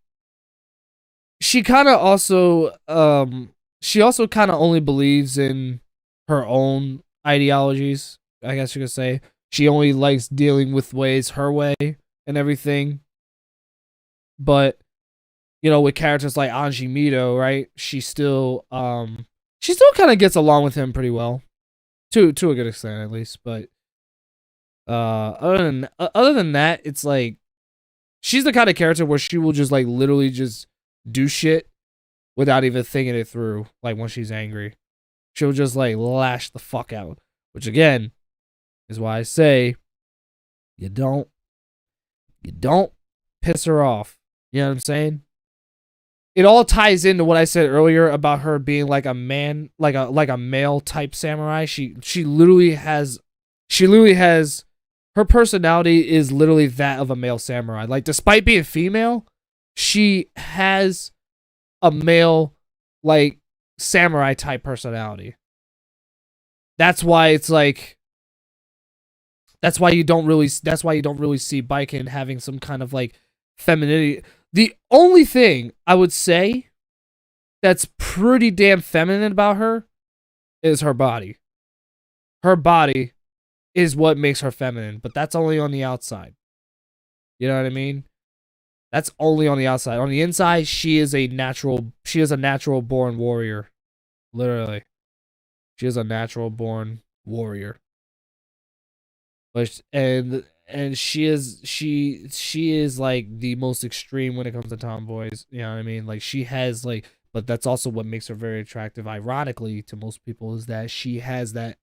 she kind of also kind of only believes in her own ideologies, I guess you could say. She only likes dealing with ways her way and everything. But, with characters like Anji Mito, right? She still kind of gets along with him pretty well. To a good extent, at least. But other than that, it's like, she's the kind of character where she will just like literally just do shit without even thinking it through. Like, when she's angry, she'll just like lash the fuck out, which again is why I say you don't piss her off. You know what I'm saying? It all ties into what I said earlier about her being like a man, like a male type samurai. She literally has her personality is literally that of a male samurai. Like, despite being female, she has a male, like, samurai type personality. That's why it's like, that's why you don't really see Baiken having some kind of like femininity. The only thing I would say that's pretty damn feminine about her is her body. Her body is what makes her feminine, but that's only on the outside. You know what I mean? That's only on the outside. On the inside, she is a natural born warrior. Literally. She is a natural born warrior. But she is like the most extreme when it comes to tomboys. You know what I mean? Like, she has like, but that's also what makes her very attractive, ironically, to most people, is that she has that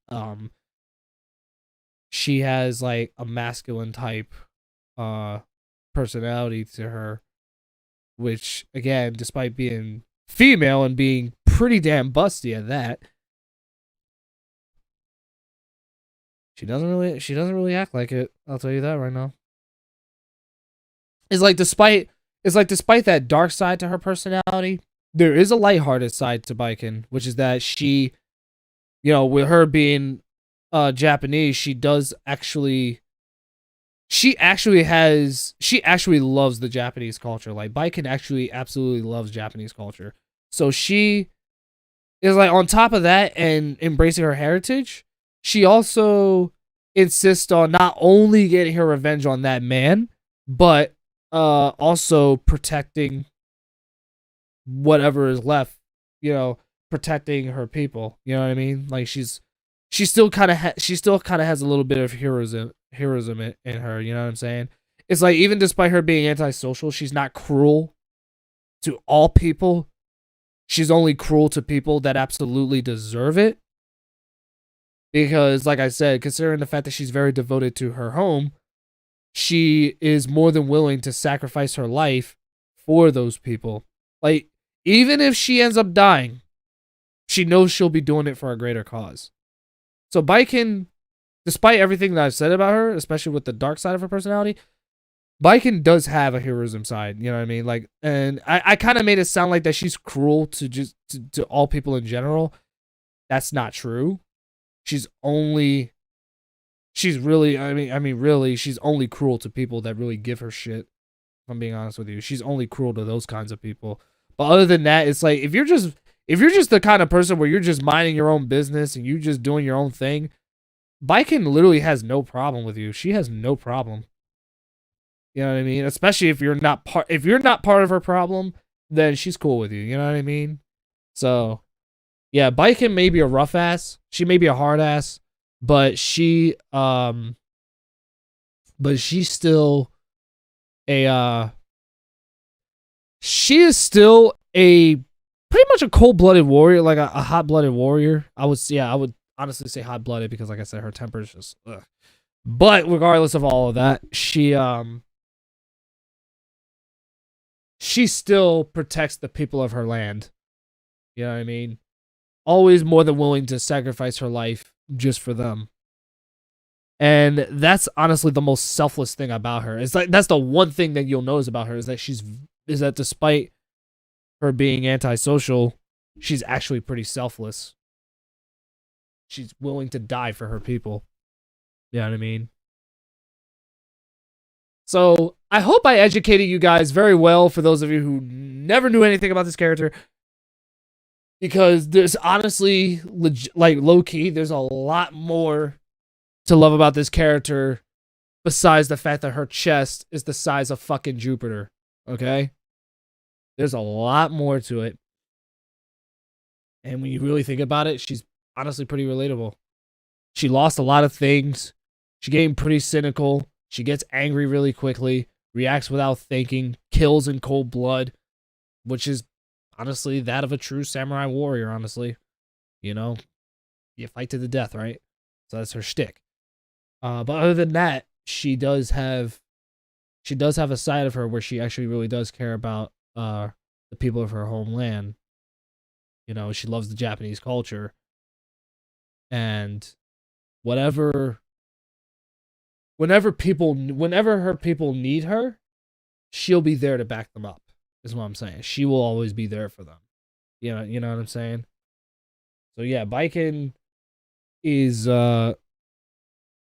she has like a masculine type personality to her, which, again, despite being female and being pretty damn busty at that, she doesn't really act like it. I'll tell you that right now. It's like despite that dark side to her personality, there is a lighthearted side to Baiken, which is that she, with her being Japanese, she actually loves the Japanese culture. Like, Baiken actually absolutely loves Japanese culture. So she is like, on top of that and embracing her heritage, she also insists on not only getting her revenge on that man, but also protecting whatever is left, protecting her people. You know what I mean? Like, she still kind of has a little bit of heroism in her. You know what I'm saying? It's like, even despite her being antisocial, she's not cruel to all people. She's only cruel to people that absolutely deserve it. Because, like I said, considering the fact that she's very devoted to her home, she is more than willing to sacrifice her life for those people. Like, even if she ends up dying, she knows she'll be doing it for a greater cause. So Baiken, despite everything that I've said about her, especially with the dark side of her personality, Baiken does have a heroism side, you know what I mean? Like, and I kind of made it sound like that she's cruel to just to all people in general. That's not true. She's really, really, she's only cruel to people that really give her shit. If I'm being honest with you, she's only cruel to those kinds of people. But other than that, it's like if you're just the kind of person where you're just minding your own business and you just doing your own thing, Baiken literally has no problem with you. She has no problem. You know what I mean? Especially if you're not part of her problem, then she's cool with you. You know what I mean? So, yeah, Baiken may be a rough ass. She may be a hard ass, but she's still she is still a pretty much a cold-blooded warrior, like a hot-blooded warrior. I would honestly say hot-blooded because, like I said, her temper is just ugh. But regardless of all of that, she still protects the people of her land. You know what I mean? Always more than willing to sacrifice her life just for them. And that's honestly the most selfless thing about her. It's like that's the one thing that you'll notice about her is that despite her being antisocial, she's actually pretty selfless. She's willing to die for her people. You know what I mean? So, I hope I educated you guys very well for those of you who never knew anything about this character. Because there's honestly, like low-key, there's a lot more to love about this character besides the fact that her chest is the size of fucking Jupiter. Okay? There's a lot more to it. And when you really think about it, she's honestly pretty relatable. She lost a lot of things. She getting pretty cynical. She gets angry really quickly, reacts without thinking, kills in cold blood, which is honestly that of a true samurai warrior, honestly. You know, you fight to the death, right? So that's her shtick. But other than that, she does have a side of her where she actually really does care about the people of her homeland. You know, she loves the Japanese culture. And whenever her people need her, she'll be there to back them up, is what I'm saying. She will always be there for them. You know what I'm saying? So yeah, Baiken is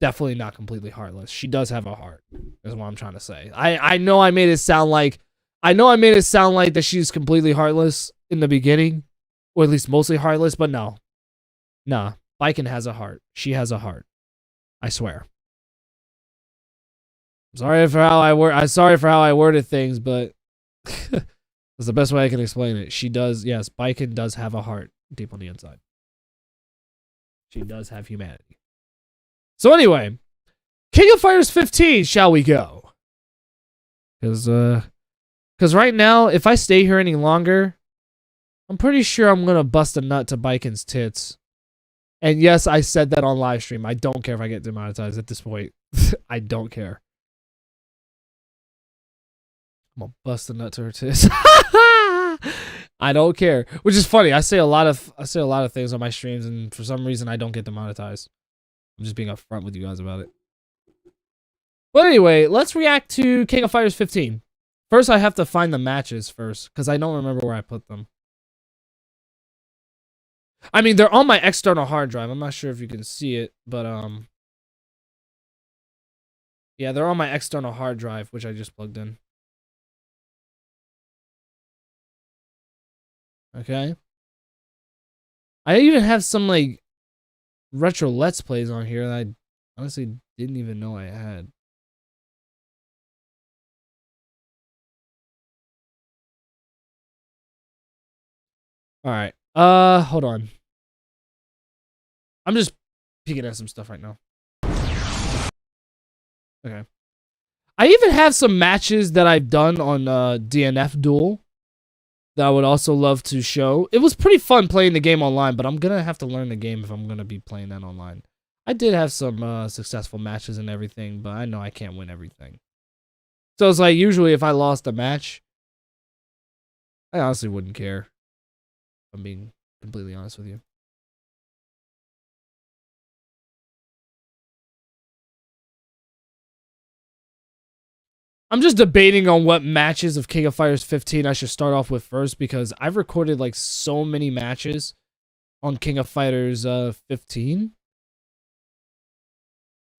definitely not completely heartless. She does have a heart, is what I'm trying to say. I know I made it sound like that she's completely heartless in the beginning, or at least mostly heartless, but no. Nah, Baiken has a heart. She has a heart. I swear. I'm sorry for how I worded things, but that's the best way I can explain it. She does, yes, Baiken does have a heart deep on the inside. She does have humanity. So anyway, King of Fighters 15, shall we go? Because right now, if I stay here any longer, I'm pretty sure I'm going to bust a nut to Baiken's tits. And yes, I said that on live stream. I don't care if I get demonetized at this point. I don't care. I'm gonna bust a nut to her tits. I don't care. Which is funny. I say a lot of things on my streams, and for some reason I don't get demonetized. I'm just being upfront with you guys about it. But anyway, let's react to King of Fighters 15. First, I have to find the matches first, because I don't remember where I put them. I mean, they're on my external hard drive. I'm not sure if you can see it, but yeah, they're on my external hard drive, which I just plugged in. Okay. I even have some like retro Let's Plays on here that I honestly didn't even know I had. Alright. Hold on. I'm just peeking at some stuff right now. Okay. I even have some matches that I've done on DNF Duel that I would also love to show. It was pretty fun playing the game online, but I'm gonna have to learn the game if I'm gonna be playing that online. I did have some successful matches and everything, but I know I can't win everything. So it's like, usually if I lost a match, I honestly wouldn't care. If I'm being completely honest with you. I'm just debating on what matches of King of Fighters 15 I should start off with first, because I've recorded like so many matches on King of Fighters 15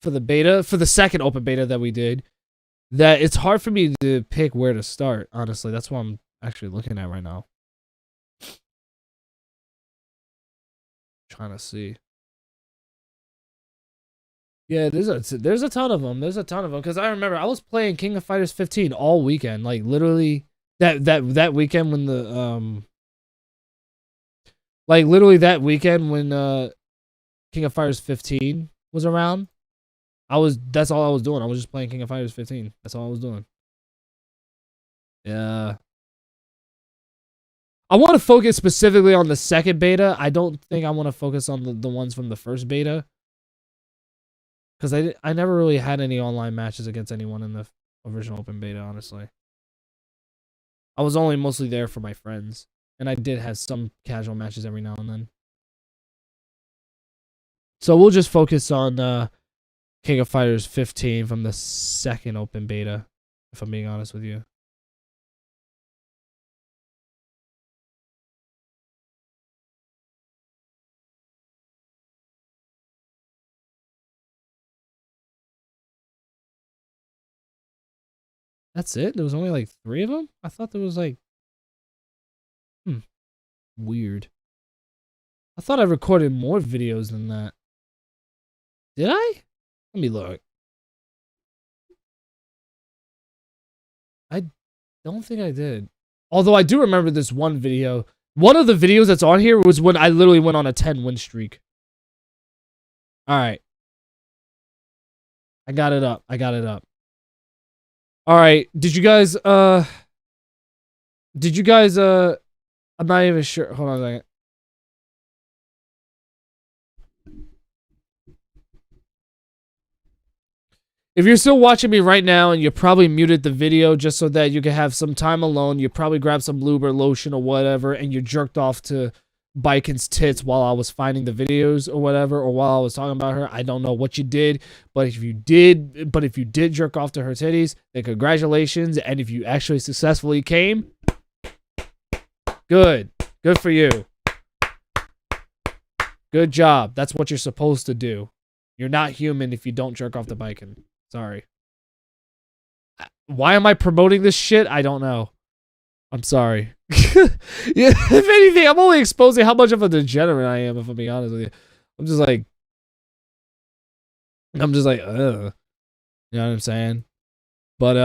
for the beta, for the second open beta that we did, that it's hard for me to pick where to start, honestly. That's what I'm actually looking at right now. Trying to see. Yeah, there's a ton of them. There's a ton of them, because I remember I was playing King of Fighters 15 all weekend, like literally that weekend when the like literally that weekend when King of Fighters 15 was around. That's all I was doing. I was just playing King of Fighters 15. That's all I was doing. Yeah. I want to focus specifically on the second beta. I don't think I want to focus on the ones from the first beta. Because I never really had any online matches against anyone in the original open beta, honestly. I was only mostly there for my friends. And I did have some casual matches every now and then. So we'll just focus on King of Fighters 15 from the second open beta, if I'm being honest with you. That's it? There was only like 3 of them? I thought there was like... Weird. I thought I recorded more videos than that. Did I? Let me look. I don't think I did. Although I do remember this one video. One of the videos that's on here was when I literally went on a 10-win streak. Alright. I got it up. Alright. Did you guys, I'm not even sure. Hold on a second. If you're still watching me right now and you probably muted the video just so that you can have some time alone, you probably grabbed some lube or lotion or whatever, and you jerked off to Baiken's tits while I was finding the videos or whatever, or while I was talking about her. I don't know what you did, but if you did jerk off to her titties, then congratulations. And if you actually successfully came, good for you. Good job. That's what you're supposed to do. You're not human if you don't jerk off to Baiken. Sorry. Why am I promoting this shit? I don't know. I'm sorry. Yeah, if anything, I'm only exposing how much of a degenerate I am, if I'm being honest with you. I'm just like, ugh. You know what I'm saying? But,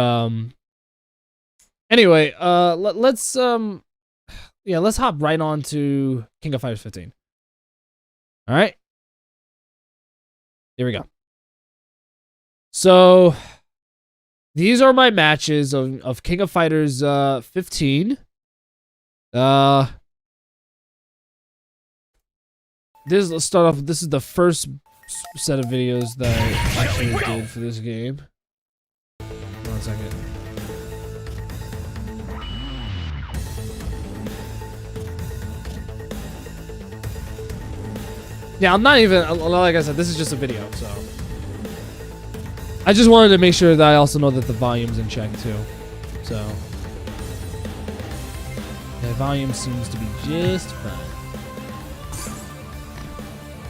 anyway, let's hop right on to King of Fighters 15. Alright? Here we go. So, these are my matches of King of Fighters 15. Let's start off. This is the first set of videos that I actually did for this game. 1 second. Yeah, I'm not even, like I said, this is just a video, so. I just wanted to make sure that I also know that the volume's in check, too. So. The volume seems to be just fine.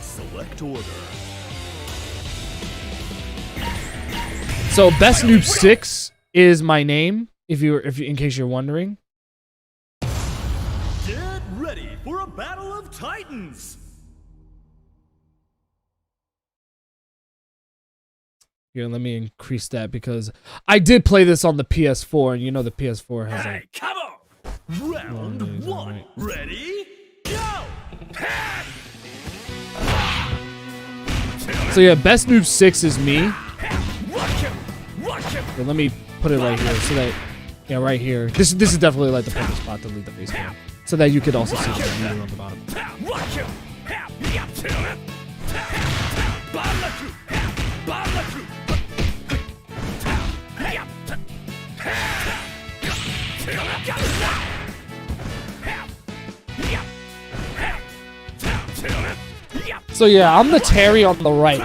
Select order. So, Best Noob 6 is my name, in case you're wondering. Get ready for a battle of titans. Here, let me increase that because I did play this on the PS4, and you know the PS4 has Hey, come on! Round 1. Right. Ready? Go! So yeah, Best Noob 6 is me. Watch him! Watch him! So let me put it right here so that, yeah, right here. This is definitely like the perfect spot to leave the face cam, so that you could also see the meter on the bottom. Watch him! So yeah, I'm the Terry on the right.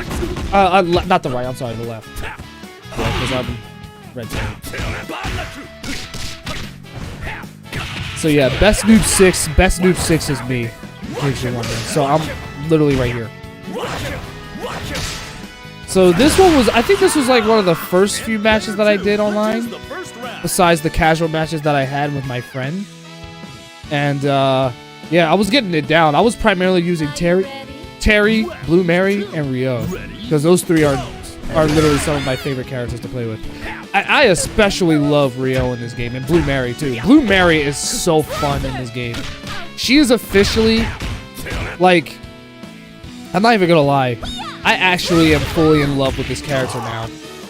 Not the right, I'm sorry, the left. Yeah, because I'm red Terry. So yeah, best noob 6 is me. In case you're wondering. So I'm literally right here. So this one was, I think this was like one of the first few matches that I did online. Besides the casual matches that I had with my friend. And yeah, I was getting it down. I was primarily using Terry, Blue Mary, and Ryo. Because those three are literally some of my favorite characters to play with. I especially love Ryo in this game, and Blue Mary too. Blue Mary is so fun in this game. She is officially, like, I'm not even gonna lie, I actually am fully in love with this character now.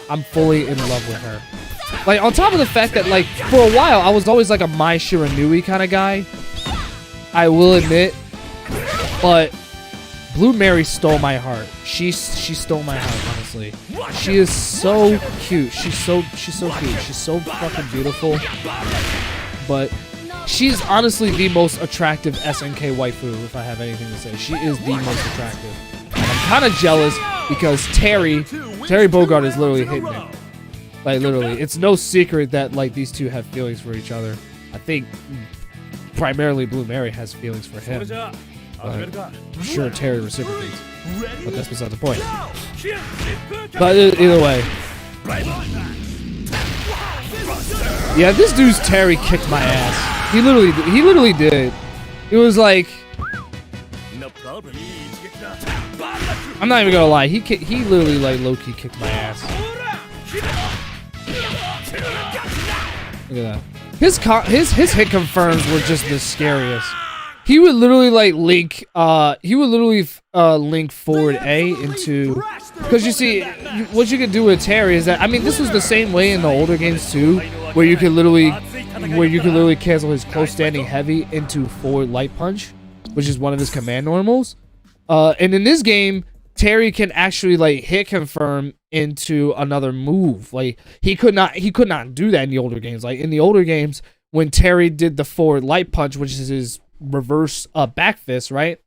I'm fully in love with her. Like, on top of the fact that, like, for a while, I was always like a Mai Shiranui kind of guy. I will admit, but Blue Mary stole my heart. She stole my heart, honestly. She is so cute. She's so cute. She's so fucking beautiful. But she's honestly the most attractive SNK waifu, if I have anything to say. She is the most attractive. And I'm kind of jealous because Terry Bogard is literally hitting it. Like, literally. It's no secret that, like, these two have feelings for each other. I think primarily Blue Mary has feelings for him. But I'm sure Terry reciprocates. But that's beside the point. But either way. Yeah, this dude's Terry kicked my ass. He literally did. It was like, I'm not even gonna lie, he literally like low-key kicked my ass. Look at that. His hit confirms were just the scariest. He would literally like link link forward A into, because you see what you could do with Terry is that, I mean, this was the same way in the older games too, where you could literally cancel his close standing heavy into forward light punch, which is one of his command normals. And in this game, Terry can actually like hit confirm into another move. Like he could not do that in the older games. Like in the older games, when Terry did the forward light punch, which is his reverse back fist, right?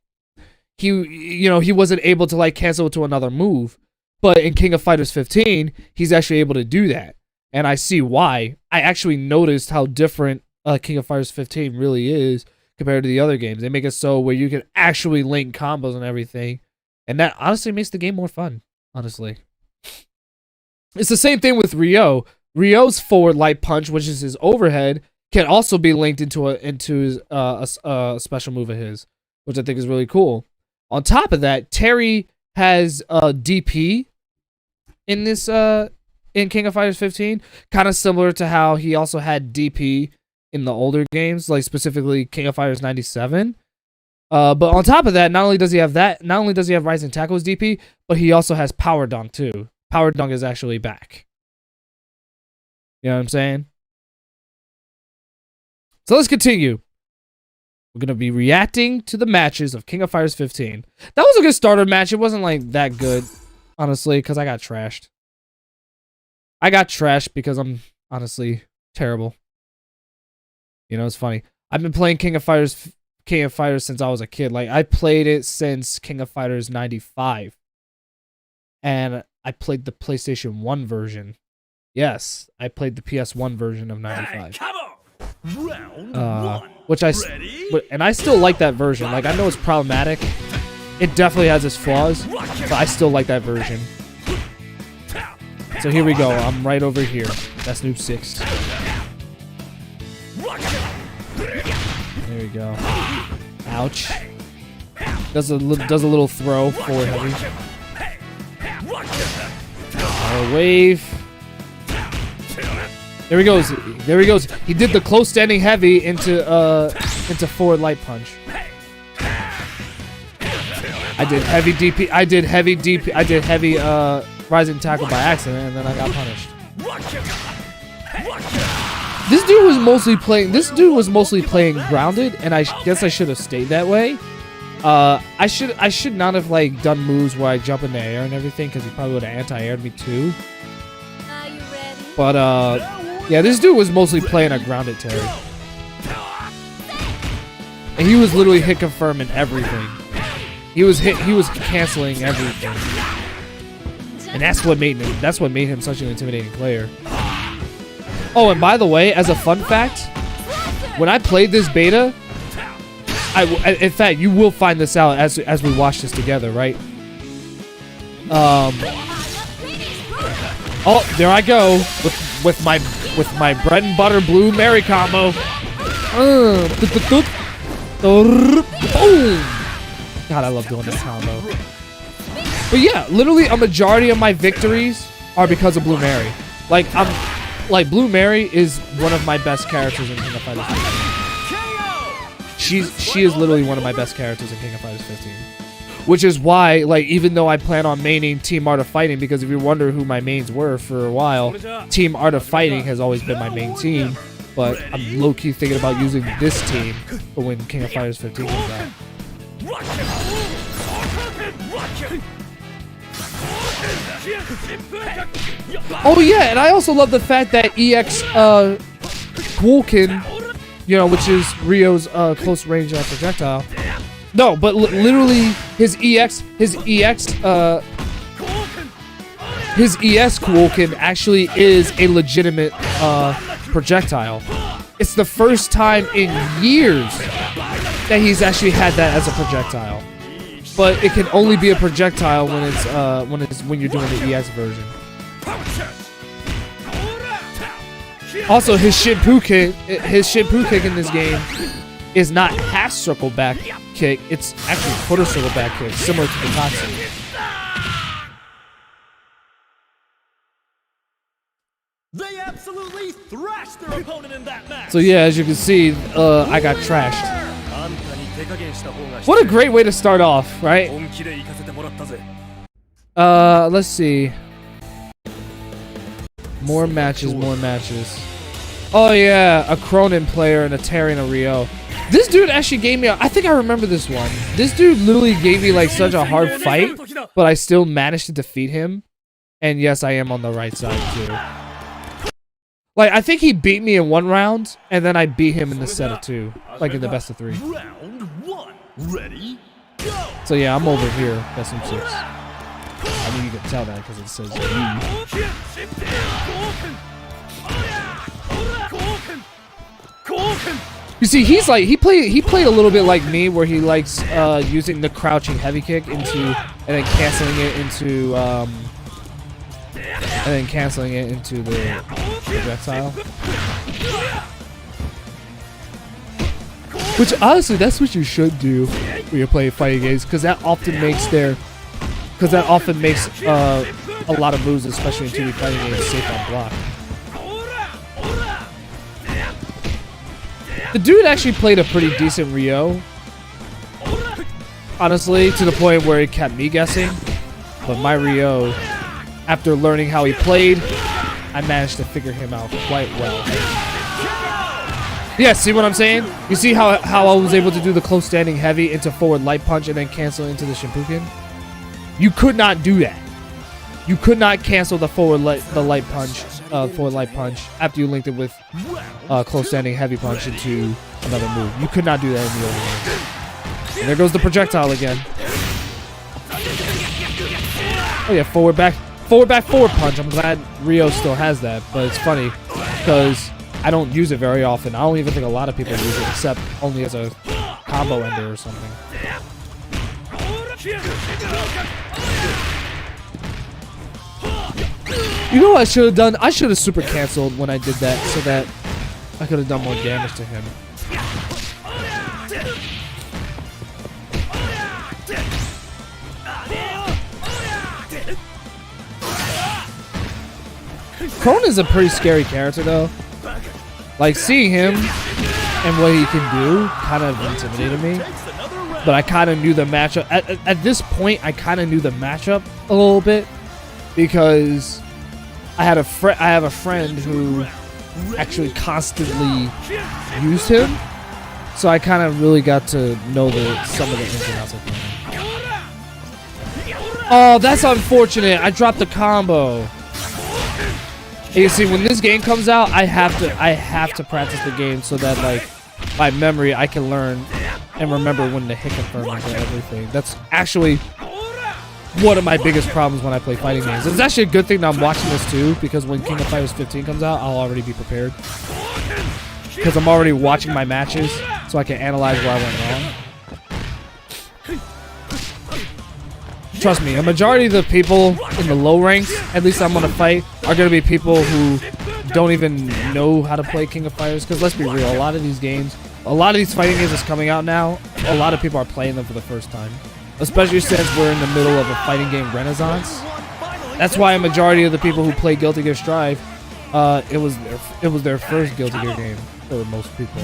He wasn't able to like cancel it to another move. But in King of Fighters 15, he's actually able to do that. And I see why. I actually noticed how different King of Fighters 15 really is compared to the other games. They make it so where you can actually link combos and everything. And that honestly makes the game more fun, honestly. It's the same thing with Ryo. Ryo's forward light punch, which is his overhead, can also be linked into a special move of his, which I think is really cool. On top of that, Terry has DP in this in King of Fighters 15, kind of similar to how he also had DP in the older games, like specifically King of Fighters 97. But on top of that, not only does he have Rising Tackle's DP, but he also has Power Dunk too. Power Dunk is actually back. You know what I'm saying? So let's continue. We're going to be reacting to the matches of King of Fighters 15. That was a good starter match. It wasn't like that good, honestly, because I got trashed. I got trashed because I'm honestly terrible. You know, it's funny. I've been playing King of Fighters since I was a kid. Like, I played it since King of Fighters 95. And I played the PlayStation 1 version. Yes, I played the PS1 version of 95. And I still like that version. Like, I know it's problematic. It definitely has its flaws, but I still like that version. So here we go. I'm right over here. That's Noob 6. There we go. Ouch. Does a little throw forward heavy. Wave. There he goes. There he goes. He did the close standing heavy into forward light punch. I did heavy DP. I did heavy rising tackle by accident, and then I got punished. This dude was mostly playing grounded, and I guess I should have stayed that way. I should not have like done moves where I jump in the air and everything because he probably would have anti-aired me too. Are you ready? But yeah, this dude was mostly playing a grounded Terry. And he was literally hit confirming everything. He was canceling everything. And that's what made him such an intimidating player. Oh, and by the way, as a fun fact, when I played this beta, in fact, you will find this out as we watch this together, right? Oh, there I go with my bread and butter Blue Mary combo. Boom! God, I love doing this combo. But yeah, literally a majority of my victories are because of Blue Mary. Like Blue Mary is one of my best characters in King of Fighters 15. She is literally one of my best characters in King of Fighters 15. Which is why, like, even though I plan on maining Team Art of Fighting, because if you wonder who my mains were for a while, Team Art of Fighting has always been my main team. But I'm low-key thinking about using this team for when King of Fighters 15 comes out. Oh yeah, and I also love the fact that EX Baiken, you know, which is Ryo's close range projectile. No, but literally his EX Baiken actually is a legitimate projectile. It's the first time in years that he's actually had that as a projectile. But it can only be a projectile when you're doing the EX version. Also, his Shinpu kick in this game is not half circle back kick. It's actually quarter circle back kick, similar to the Tatsu. They absolutely thrashed their opponent in that match. So yeah, as you can see, I got trashed. What a great way to start off, right? Let's see. More matches. Oh yeah, a Cronin player and a Terry and a Ryo. This dude actually gave me I think I remember this one. This dude literally gave me like such a hard fight, but I still managed to defeat him. And yes, I am on the right side too. Like, I think he beat me in one round, and then I beat him in the set of two. Like, in the best of three. Round one. Ready? Go! So yeah, I'm over here, best of six. I mean, you can tell that because it says You see, he's like, he played a little bit like me, where he likes using the crouching heavy kick into, and then canceling it into, the projectile. Which honestly, that's what you should do when you're playing fighting games, because that often makes a lot of moves, especially in 2D fighting games, safe on block. The dude actually played a pretty decent Ryo, honestly, to the point where it kept me guessing. But my Ryo, after learning how he played, I managed to figure him out quite well. Yeah, see what I'm saying? You see how I was able to do the close standing heavy into forward light punch and then cancel into the Shinpuken? You could not do that. You could not cancel the forward light punch after you linked it with close standing heavy punch into another move. You could not do that in the other way. And there goes the projectile again. Oh yeah, forward back punch. I'm glad Ryo still has that, but it's funny because I don't use it very often. I don't even think a lot of people use it, except only as a combo ender or something. You know what I should have done? I should have super canceled when I did that so that I could have done more damage to him. Kronen's a pretty scary character though. Like, seeing him and what he can do kind of intimidated me. But I kind of knew the matchup. At this point, I kind of knew the matchup a little bit because I have a friend who actually constantly used him, So I kind of really got to know some of the ins and outs of Cronin. Oh, that's unfortunate. I dropped the combo. And you see, when this game comes out, I have to practice the game so that like by memory I can learn and remember when to hit confirm and everything. That's actually one of my biggest problems when I play fighting games. It's actually a good thing that I'm watching this too, because when King of Fighters 15 comes out, I'll already be prepared. Because I'm already watching my matches, so I can analyze where I went wrong. Trust me, a majority of the people in the low ranks, at least I'm gonna fight, are gonna be people who don't even know how to play King of Fighters. Because let's be real, a lot of these games, a lot of these fighting games that's coming out now, a lot of people are playing them for the first time. Especially since we're in the middle of a fighting game renaissance. That's why a majority of the people who play Guilty Gear Strive, it was their first Guilty Gear game for most people.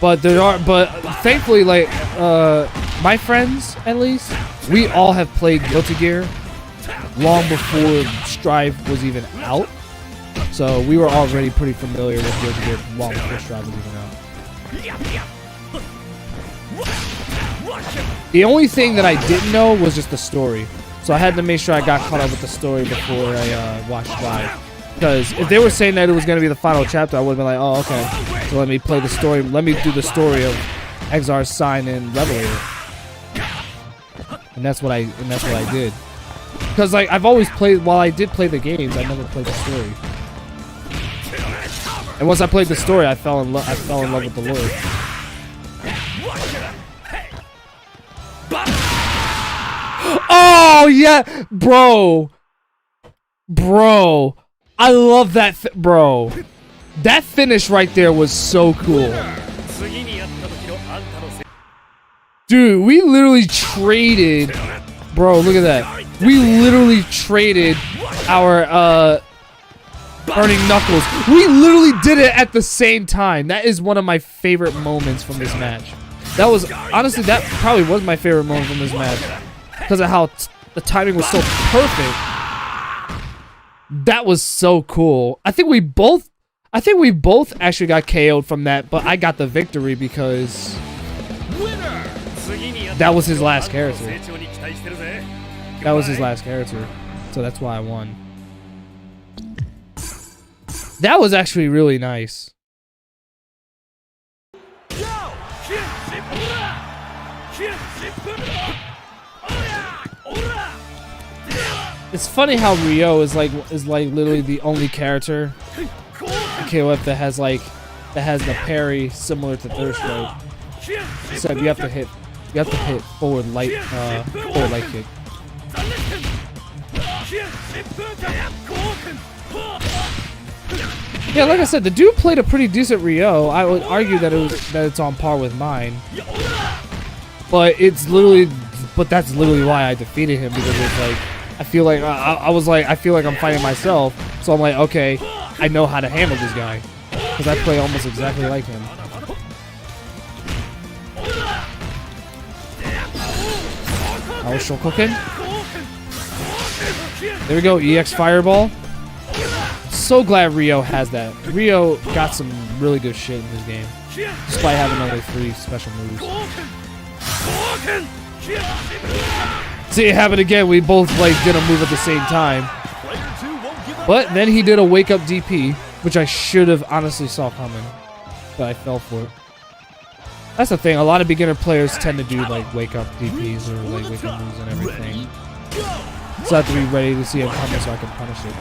But thankfully, like my friends at least, we all have played Guilty Gear long before Strive was even out. So we were already pretty familiar with Guilty Gear long before Strive was even out. The only thing that I didn't know was just the story. So I had to make sure I got caught up with the story before I watched Strive. Because if they were saying that it was going to be the final chapter, I would have been like, oh, okay. So let me play the story. Let me do the story of Exar's Sign and Revelator. And that's what I did. Because like I've always played, while I did play the games, I never played the story. And once I played the story, I fell in love with the lore. Oh yeah, bro, I love that, bro. That finish right there was so cool, dude. We literally traded, bro. Look at that. We literally traded our Burning Knuckles. We literally did it at the same time. That is one of my favorite moments from this match. That was honestly, that probably was my favorite moment from this match. Because of how the timing was so perfect. That was so cool. I think we both actually got KO'd from that, but I got the victory because that was his last character. That was his last character. So that's why I won. That was actually really nice. It's funny how Ryo is like literally the only character in KOF that has the parry similar to Thirst Strike. Except you have to hit forward light kick. Yeah, like I said, the dude played a pretty decent Ryo. I would argue that it's on par with mine. But that's literally why I defeated him, because it's like I feel like I feel like I'm fighting myself. So I'm like, okay, I know how to handle this guy because I play almost exactly like him. I was Shokoken. There we go, EX Fireball. So glad Ryo has that. Ryo got some really good shit in this game, despite having only 3 special moves. See it happen again. We both did a move at the same time. But then he did a wake up DP, which I should have honestly saw coming, but I fell for it. That's the thing. A lot of beginner players tend to do wake up DPs or wake up moves and everything. So I have to be ready to see him coming so I can punish it.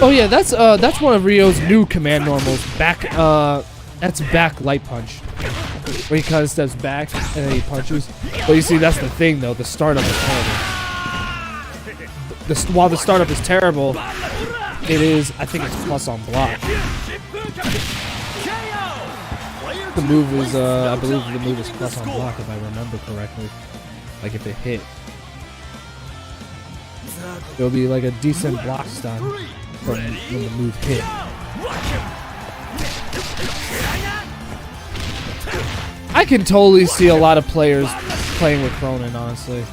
Oh yeah, that's one of Ryo's new command normals. That's back light punch, where he kind of steps back and then he punches. But you see, that's the thing though. The startup is terrible. While the startup is terrible, it is. I think it's plus on block. The move is. I believe the move is plus on block if I remember correctly. Like if it hit, it'll be like a decent block stun from when the move hit. I can totally see a lot of players playing with Cronin, honestly.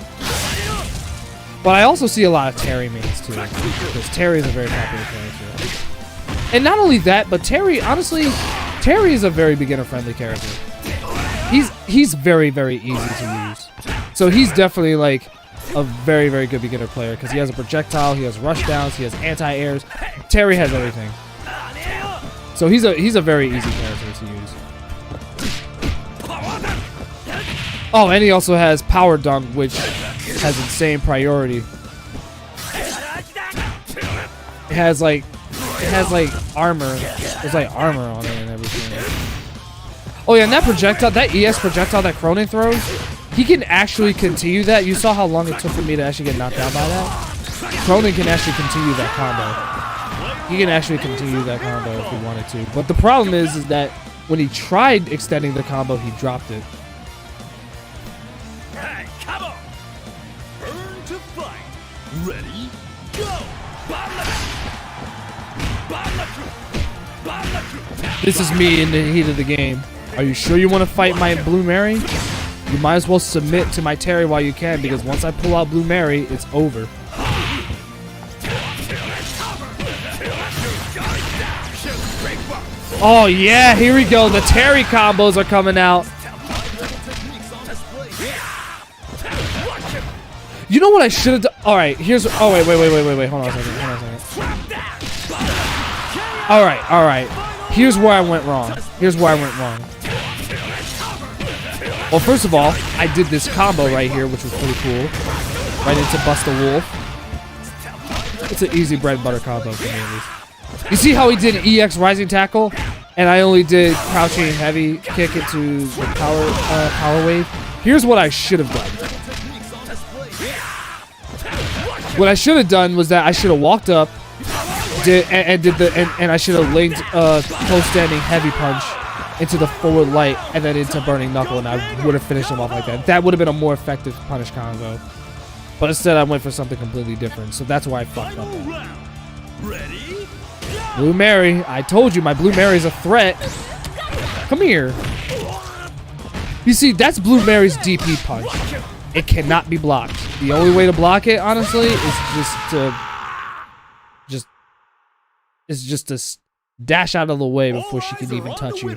But I also see a lot of Terry mains too, because Terry is a very popular character. And not only that, but Terry, honestly, Terry is a very beginner-friendly character. He's very, very easy to use. So he's definitely like a very, very good beginner player because he has a projectile, he has rush downs, he has anti-airs. Terry has everything. So he's a very easy character to use. Oh, and he also has power dunk, which has insane priority. It has like armor. There's like armor on it and everything. Oh yeah, and that projectile, that ES projectile that Cronin throws, he can actually continue that. You saw how long it took for me to actually get knocked out by that? Cronin can actually continue that combo. He can actually continue that combo if he wanted to. But the problem is that when he tried extending the combo, he dropped it. Hey, come on! Burn to fight! Ready? Go! This is me in the heat of the game. Are you sure you want to fight my Blue Mary? You might as well submit to my Terry while you can, because once I pull out Blue Mary, it's over. Oh yeah, here we go. The Terry combos are coming out. You know what I should have done? All right, here's. Oh wait. Hold on a second. All right. Here's where I went wrong. Well, first of all, I did this combo right here, which was pretty cool. Right into Bust the Wolf. It's an easy bread and butter combo for me, at least. You see how he did EX Rising Tackle, and I only did crouching heavy kick into the power wave? Here's what I should have done. What I should have done was that I should have walked up, and I should have linked close standing heavy punch into the forward light and then into burning knuckle, and I would have finished him off like that. That would have been a more effective punish combo. But instead I went for something completely different, so that's why I fucked up. Ready? Blue Mary, I told you my Blue Mary's a threat. Come here. You see, that's Blue Mary's DP punch. It cannot be blocked. The only way to block it, honestly, is just to dash out of the way before she can even touch you.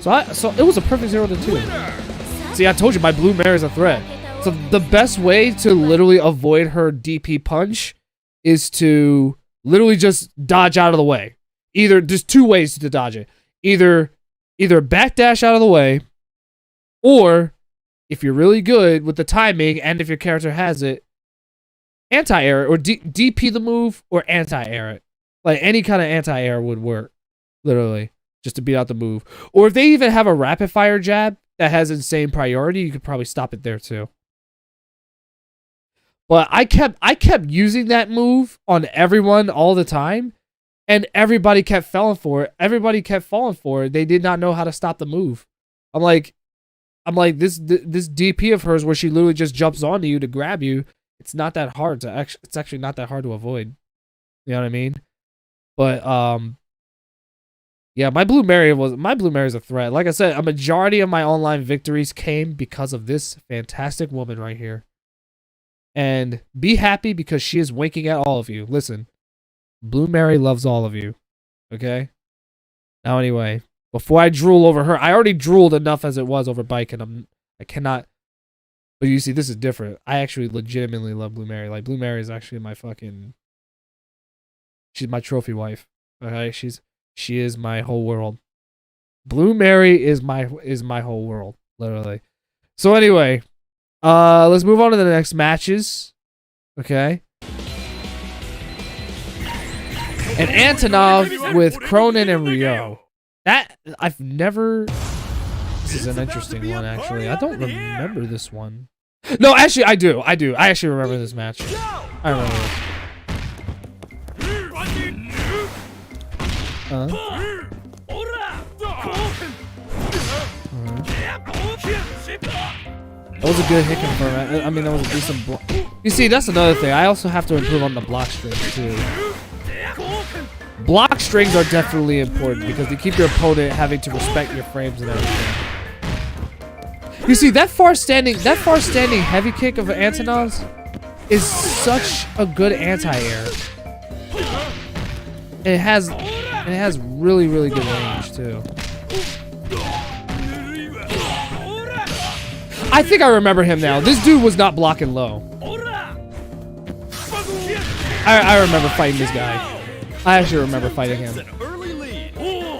So it was a perfect 0-2. See, I told you my Blue Mary is a threat. So the best way to literally avoid her DP punch is to literally just dodge out of the way. There's two ways to dodge it. Either backdash out of the way, or if you're really good with the timing and if your character has it, anti-air it, or DP the move or anti-air it. Like any kind of anti-air would work, literally, just to beat out the move. Or if they even have a rapid fire jab that has insane priority, you could probably stop it there too. But I kept using that move on everyone all the time, and everybody kept falling for it. They did not know how to stop the move. I'm like this DP of hers where she literally just jumps onto you to grab you. It's not that hard to it's actually not that hard to avoid. You know what I mean? But yeah, my Blue Mary is a threat. Like I said, a majority of my online victories came because of this fantastic woman right here. And be happy because she is winking at all of you. Listen, Blue Mary loves all of you. Okay? Now anyway, before I drool over her, I already drooled enough as it was over Baiken. I cannot. But you see, this is different. I actually legitimately love Blue Mary. Like, Blue Mary is actually my fucking... She's my trophy wife. Okay? She is my whole world. Blue Mary is my whole world. Literally. So anyway, let's move on to the next matches. Okay? And Antonov with Cronin and Ryo. That, I've never... This is an interesting one, actually. I don't remember this one. No, actually, I do. I actually remember this match. I remember this. That was a good hit confirm. I mean, that was a decent block. You see, that's another thing. I also have to improve on the block strings, too. Block strings are definitely important because they keep your opponent having to respect your frames and everything. You see, that far standing heavy kick of Antonov's, is such a good anti-air. It has really, really good range too. I think I remember him now. This dude was not blocking low. I remember fighting this guy. I actually remember fighting him.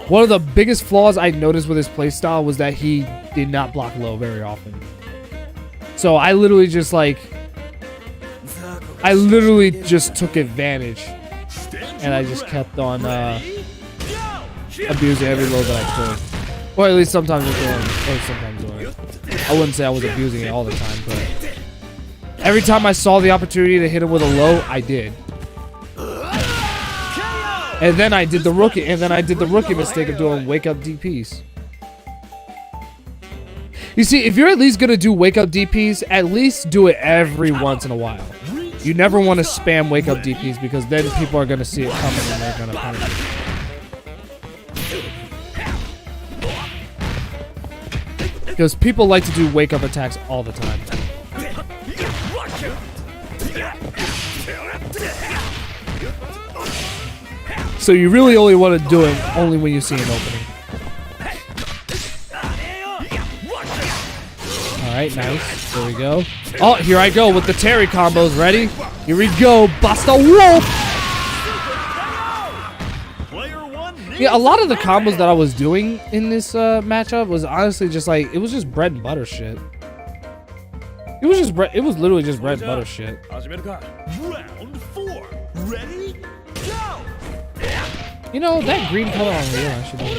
One of the biggest flaws I noticed with his playstyle was that he did not block low very often. So I literally just took advantage, and I just kept on abusing every low that I could. Or at least sometimes doing it. I wouldn't say I was abusing it all the time, but every time I saw the opportunity to hit him with a low, I did. And then I did the rookie mistake of doing wake up DPs. You see, if you're at least gonna do wake up DPs, at least do it every once in a while. You never want to spam wake up DPs because then people are gonna see it coming and they're gonna punish you. Because people like to do wake up attacks all the time. So you really only want to do it only when you see an opening. Alright, nice. There we go. Oh, here I go with the Terry combos. Ready? Here we go. Basta Wolf! Yeah, a lot of the combos that I was doing in this matchup was honestly just like, it was just bread and butter shit. It was literally just bread and butter shit. Round 4. Ready? Go! You know, that green color on Rio, I should do it.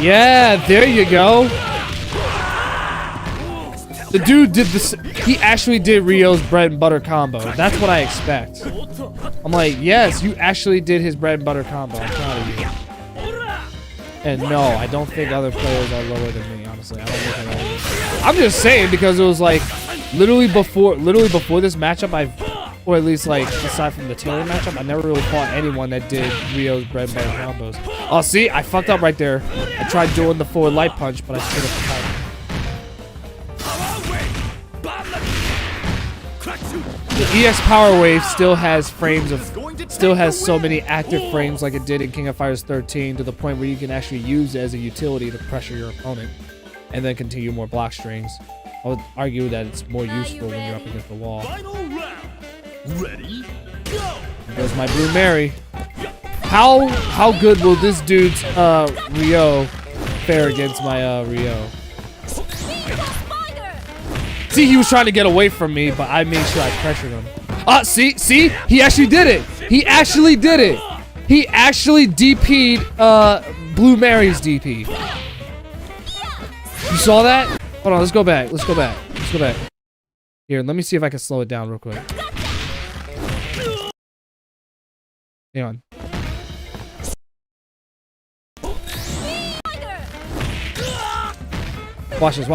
Yeah, there you go. The dude did this. He actually did Rio's bread and butter combo. That's what I expect. I'm like, yes, you actually did his bread and butter combo. I'm proud of you. And no, I don't think other players are lower than me, honestly. I don't think they're lower. I'm just saying because it was like literally before this matchup, or at least like aside from the Taylor matchup, I never really fought anyone that did Rio's bread and butter combos. Oh, see, I fucked up right there. I tried doing the forward light punch, but I should have tried. The EX Power Wave still has so many active frames like it did in King of Fighters 13 to the point where you can actually use it as a utility to pressure your opponent and then continue more block strings. I would argue that it's more useful when you're up against the wall. Ready? Go! There goes my Blue Mary. How good will this dude's Rio fare against my Rio? See, he was trying to get away from me, but I made sure I pressured him. See, he actually did it. He actually did it. He actually DP'd Blue Mary's DP. You saw that? Hold on, let's go back. Here, let me see if I can slow it down real quick. Hang on. Watch this.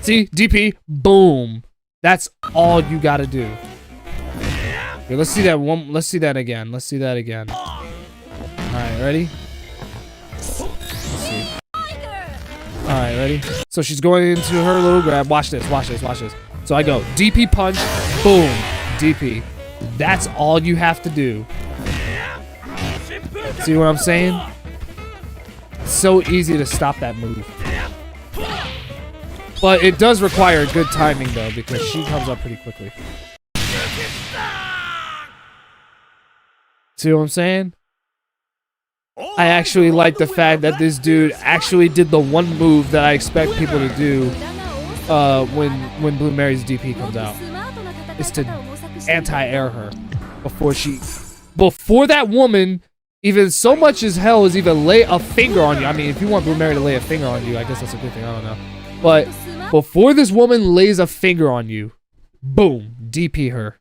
See, DP, boom. That's all you gotta do. Here, let's see that again. All right, ready? Let's see. All right, ready? So she's going into her little grab. Watch this. So I go DP punch, boom, DP. That's all you have to do. See what I'm saying? It's so easy to stop that move. But it does require good timing though, because she comes up pretty quickly. See what I'm saying? I actually like the fact that this dude actually did the one move that I expect people to do when Blue Mary's DP comes out. Is to anti-air her before that woman even so much as hell as even lay a finger on you. I mean, if you want Blue Mary to lay a finger on you, I guess that's a good thing. I don't know. But before this woman lays a finger on you, boom, DP her.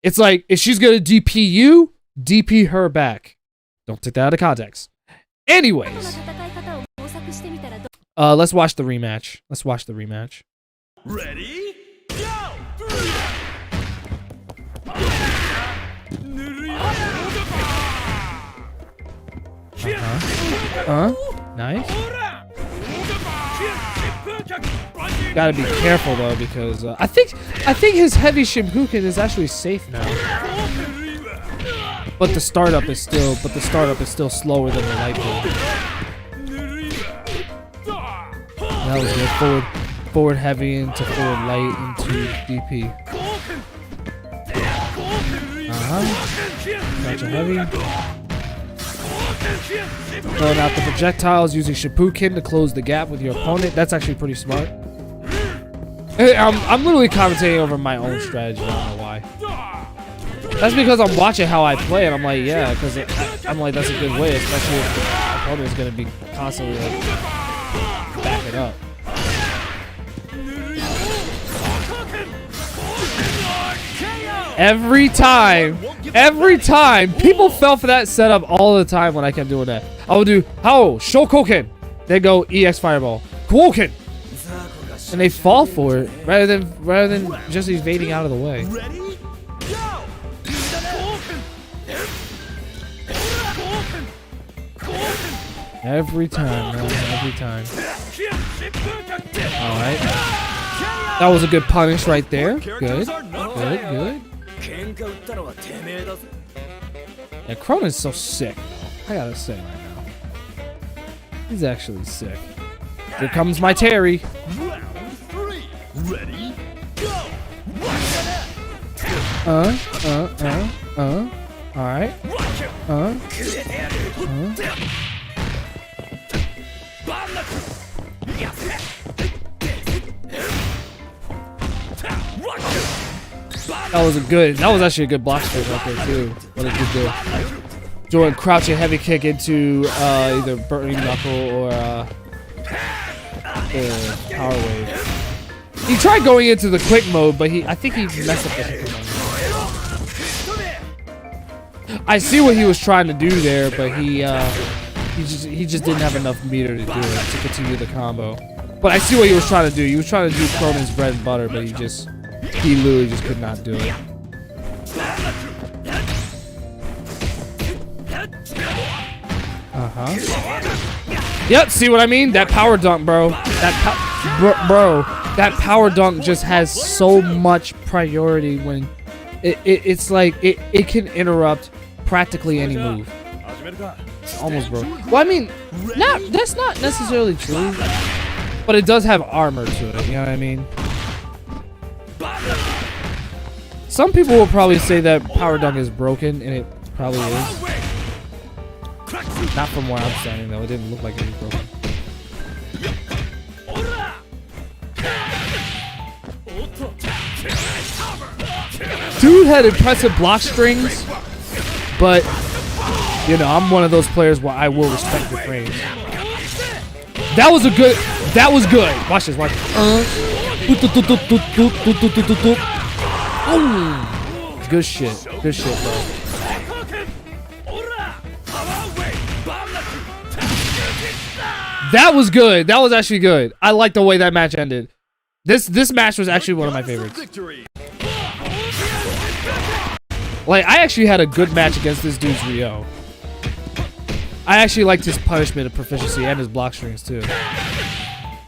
It's like, if she's going to DP you, DP her back. Don't take that out of context. Anyways. Let's watch the rematch. Ready? Go! Nice. Gotta be careful though, because I think his heavy Shippuden is actually safe now. But the startup is still slower than the light build. That was good. Forward heavy into forward light into DP. Gotcha heavy. Throwing out the projectiles using Shippuden to close the gap with your opponent. That's actually pretty smart. I'm literally commentating over my own strategy. I don't know why. That's because I'm watching how I play, and I'm like, yeah, because I'm like, that's a good way, especially if the opponent is going to be constantly like backing up. Every time, people fell for that setup all the time when I kept doing that. I would do, Shokoken, then go EX Fireball, Kwoken, and they fall for it rather than just evading out of the way. Every time, man, every time. All right, that was a good punish right there. Good. Yeah, Cronen's so sick. I gotta say right now, he's actually sick. Here comes my Terry. Round 3. Ready? Go. All right. That was actually a good block straight right there too. What a good do. Doing crouching heavy kick into either Burning Knuckle or the Power Wave. He tried going into the quick mode, but I think he messed up the quick mode. I see what he was trying to do there, but he just didn't have enough meter to do it to continue the combo. But I see what he was trying to do. He was trying to do Cronen's bread and butter, but he literally just could not do it. Yep, see what I mean? That power dunk, bro. That power dunk just has so much priority when it's like it can interrupt practically any move. It's almost broke. Well, I mean, that's not necessarily true, but it does have armor to it. You know what I mean? Some people will probably say that power dunk is broken, and it probably is. Not from where I'm standing though. It didn't look like it was broken. Dude had impressive block strings, but you know, I'm one of those players where I will respect the frames. That was good. Watch this, watch this. Good shit, bro. That was good. That was actually good. I like the way that match ended. This match was actually one of my favorites. Like, I actually had a good match against this dude's Ryo. I actually liked his punishment of proficiency and his block strings too.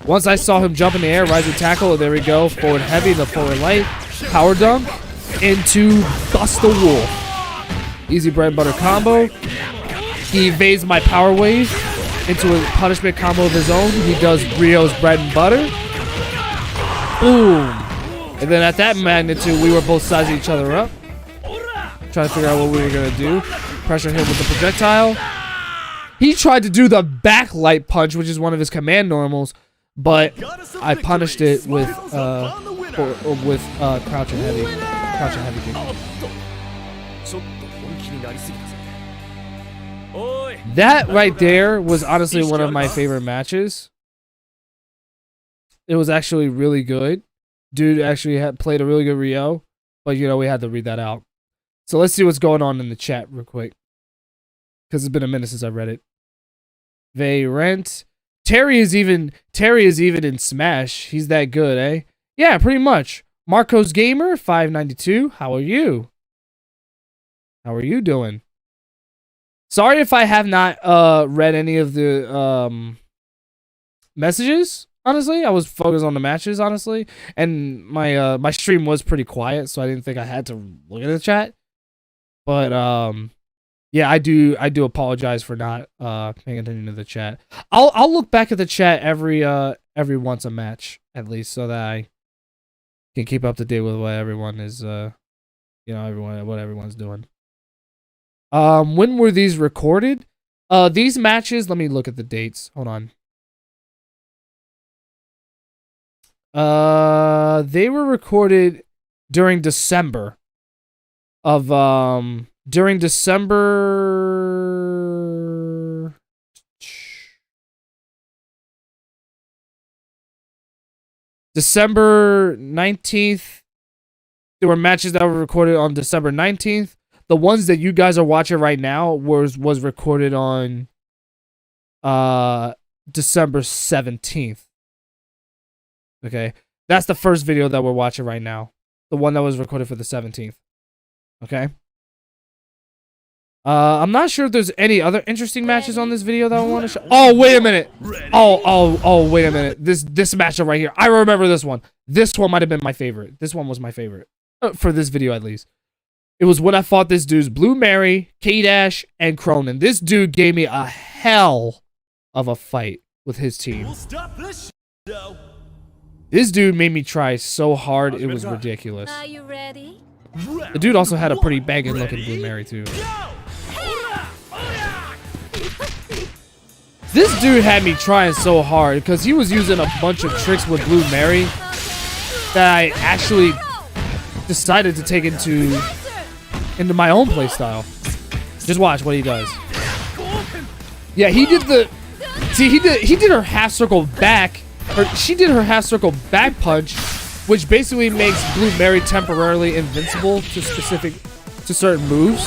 Once I saw him jump in the air, rising tackle, there we go. Forward heavy, the forward light. Power dunk into Bust the Wolf. Easy bread and butter combo. He evades my power wave into a punishment combo of his own. He does Ryo's bread and butter. Boom. And then at that magnitude, we were both sizing each other up. Trying to figure out what we were going to do. Pressure him with the projectile. He tried to do the backlight punch, which is one of his command normals, but I punished it with crouching heavy kick. That right there was honestly one of my favorite matches. It was actually really good. Dude actually played a really good Ryo, but you know, we had to read that out. So let's see what's going on in the chat real quick, because it's been a minute since I read it. Rent. Terry is even in Smash. He's that good, eh? Yeah, pretty much. Marcos Gamer 592. How are you? How are you doing? Sorry if I have not read any of the messages. honestly. I was focused on the matches, honestly. And my my stream was pretty quiet, so I didn't think I had to look at the chat. But yeah, I do apologize for not paying attention to the chat. I'll look back at the chat every once a match at least, so that I can keep up to date with what everyone is you know, what everyone's doing. When were these recorded? These matches, let me look at the dates. Hold on. They were recorded during December of December 19th. There were matches that were recorded on December 19th. The ones that you guys are watching right now was recorded on December 17th. Okay. That's the first video that we're watching right now. The one that was recorded for the 17th. Okay. I'm not sure if there's any other interesting matches on this video that I want to show. Oh, wait a minute. Oh, wait a minute. This matchup right here. I remember this one. This one might have been my favorite. This one was my favorite. For this video, at least. It was when I fought this dude's Blue Mary, K-Dash, and Cronin. This dude gave me a hell of a fight with his team. This dude made me try so hard, it was ridiculous. Are you ready? The dude also had a pretty banging looking Blue Mary, too. This dude had me trying so hard because he was using a bunch of tricks with Blue Mary that I actually decided to take into my own playstyle. Just watch what he does. Yeah, he did the... See, he did her half circle back... Or she did her half circle back punch, which basically makes Blue Mary temporarily invincible to certain moves.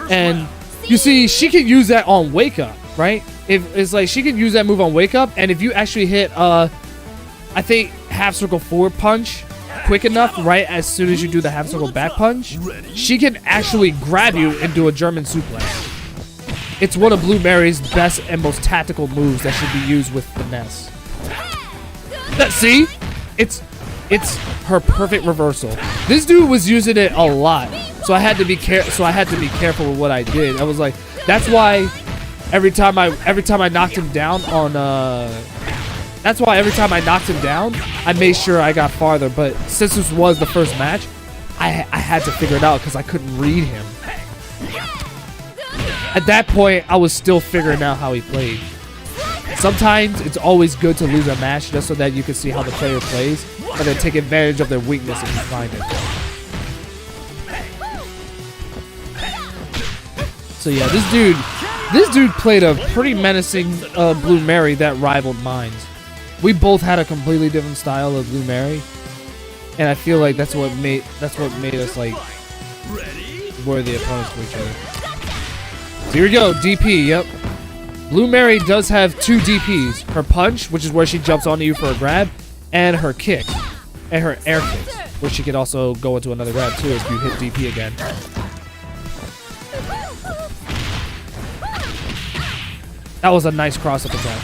And you see, she can use that on Wake Up, right? If it's like she can use that move on Wake Up, and if you actually hit I think half circle forward punch quick enough, right as soon as you do the half circle back punch, she can actually grab you and do a German suplex. It's one of Blue Mary's best and most tactical moves that should be used with finesse. See? It's her perfect reversal. This dude was using it a lot, so I had to be careful with what I did. I was like, that's why every time I knocked him down on I made sure I got farther. But since this was the first match, I had to figure it out because I couldn't read him. At that point, I was still figuring out how he played. Sometimes it's always good to lose a match just so that you can see how the player plays and then take advantage of their weakness if you find it. So yeah, this dude played a pretty menacing Blue Mary that rivaled mine. We both had a completely different style of Blue Mary, and I feel like that's what made us like worthy opponents for each other. So here we go, DP, yep. Blue Mary does have two DPs. Her punch, which is where she jumps onto you for a grab, and her kick, and her air kicks, where she could also go into another grab too if you hit DP again. That was a nice cross-up attack.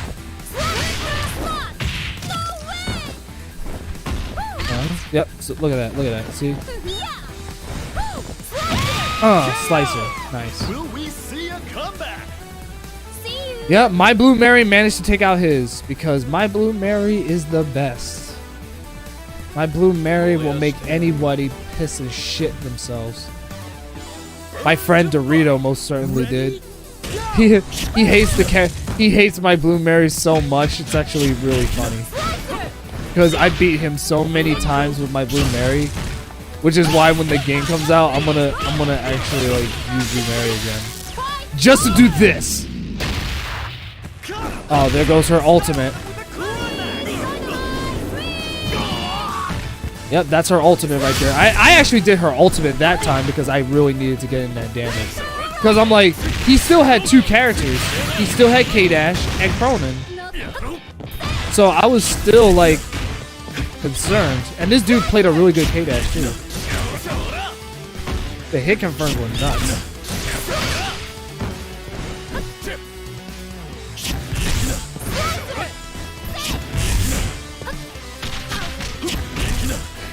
Yep, so look at that, see? Slicer, nice. Will we see a comeback? Yeah, my Blue Mary managed to take out his because my Blue Mary is the best. My Blue Mary will make anybody piss and shit themselves. My friend Dorito most certainly did. He hates my Blue Mary so much. It's actually really funny because I beat him so many times with my Blue Mary, which is why when the game comes out, I'm gonna actually like use Blue Mary again just to do this. Oh, there goes her ultimate. Yep, that's her ultimate right there. I actually did her ultimate that time because I really needed to get in that damage. Because I'm like, he still had two characters. He still had K-Dash and Cronin. So I was still like concerned. And this dude played a really good K-Dash too. The hit confirms were nuts.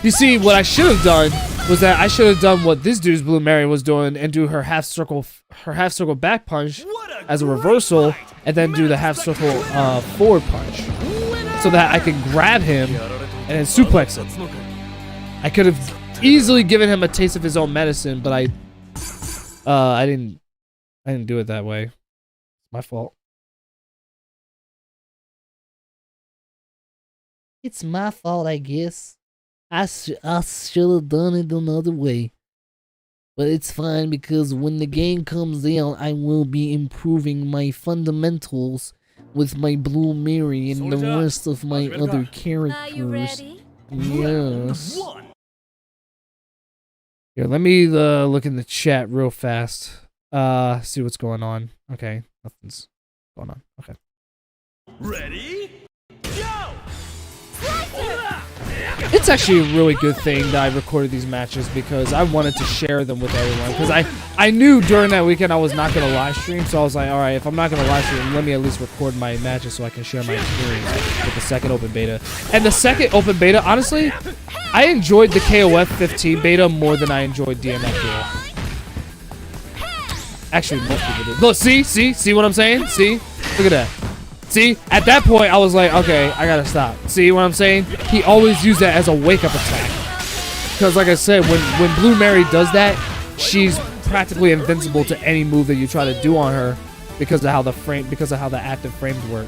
You see, what I should have done was that I should have done what this dude's Blue Mary was doing and do her half circle back punch as a reversal, and then do the half circle forward punch, so that I can grab him and then suplex him. I could have easily given him a taste of his own medicine, but I didn't do it that way. My fault. It's my fault, I guess. I should have done it another way. But it's fine, because when the game comes out, I will be improving my fundamentals with my Blue Mary and the rest of my other characters. Are you ready? Yes. Here, let me look in the chat real fast. See what's going on. Okay, nothing's going on. Okay. Ready? Go! It's actually a really good thing that I recorded these matches, because I wanted to share them with everyone. Because I knew during that weekend I was not going to live stream, so I was like, all right, if I'm not going to live stream, let me at least record my matches so I can share my experience with the second open beta. And the second open beta, honestly, I enjoyed the KOF 15 beta more than I enjoyed DMF beta. Actually, most people did. Look, see what I'm saying? See? Look at that. See, at that point, I was like, okay, I gotta stop. See what I'm saying? He always used that as a wake-up attack. Because, like I said, when Blue Mary does that, she's practically invincible to any move that you try to do on her, because of how the active frames work.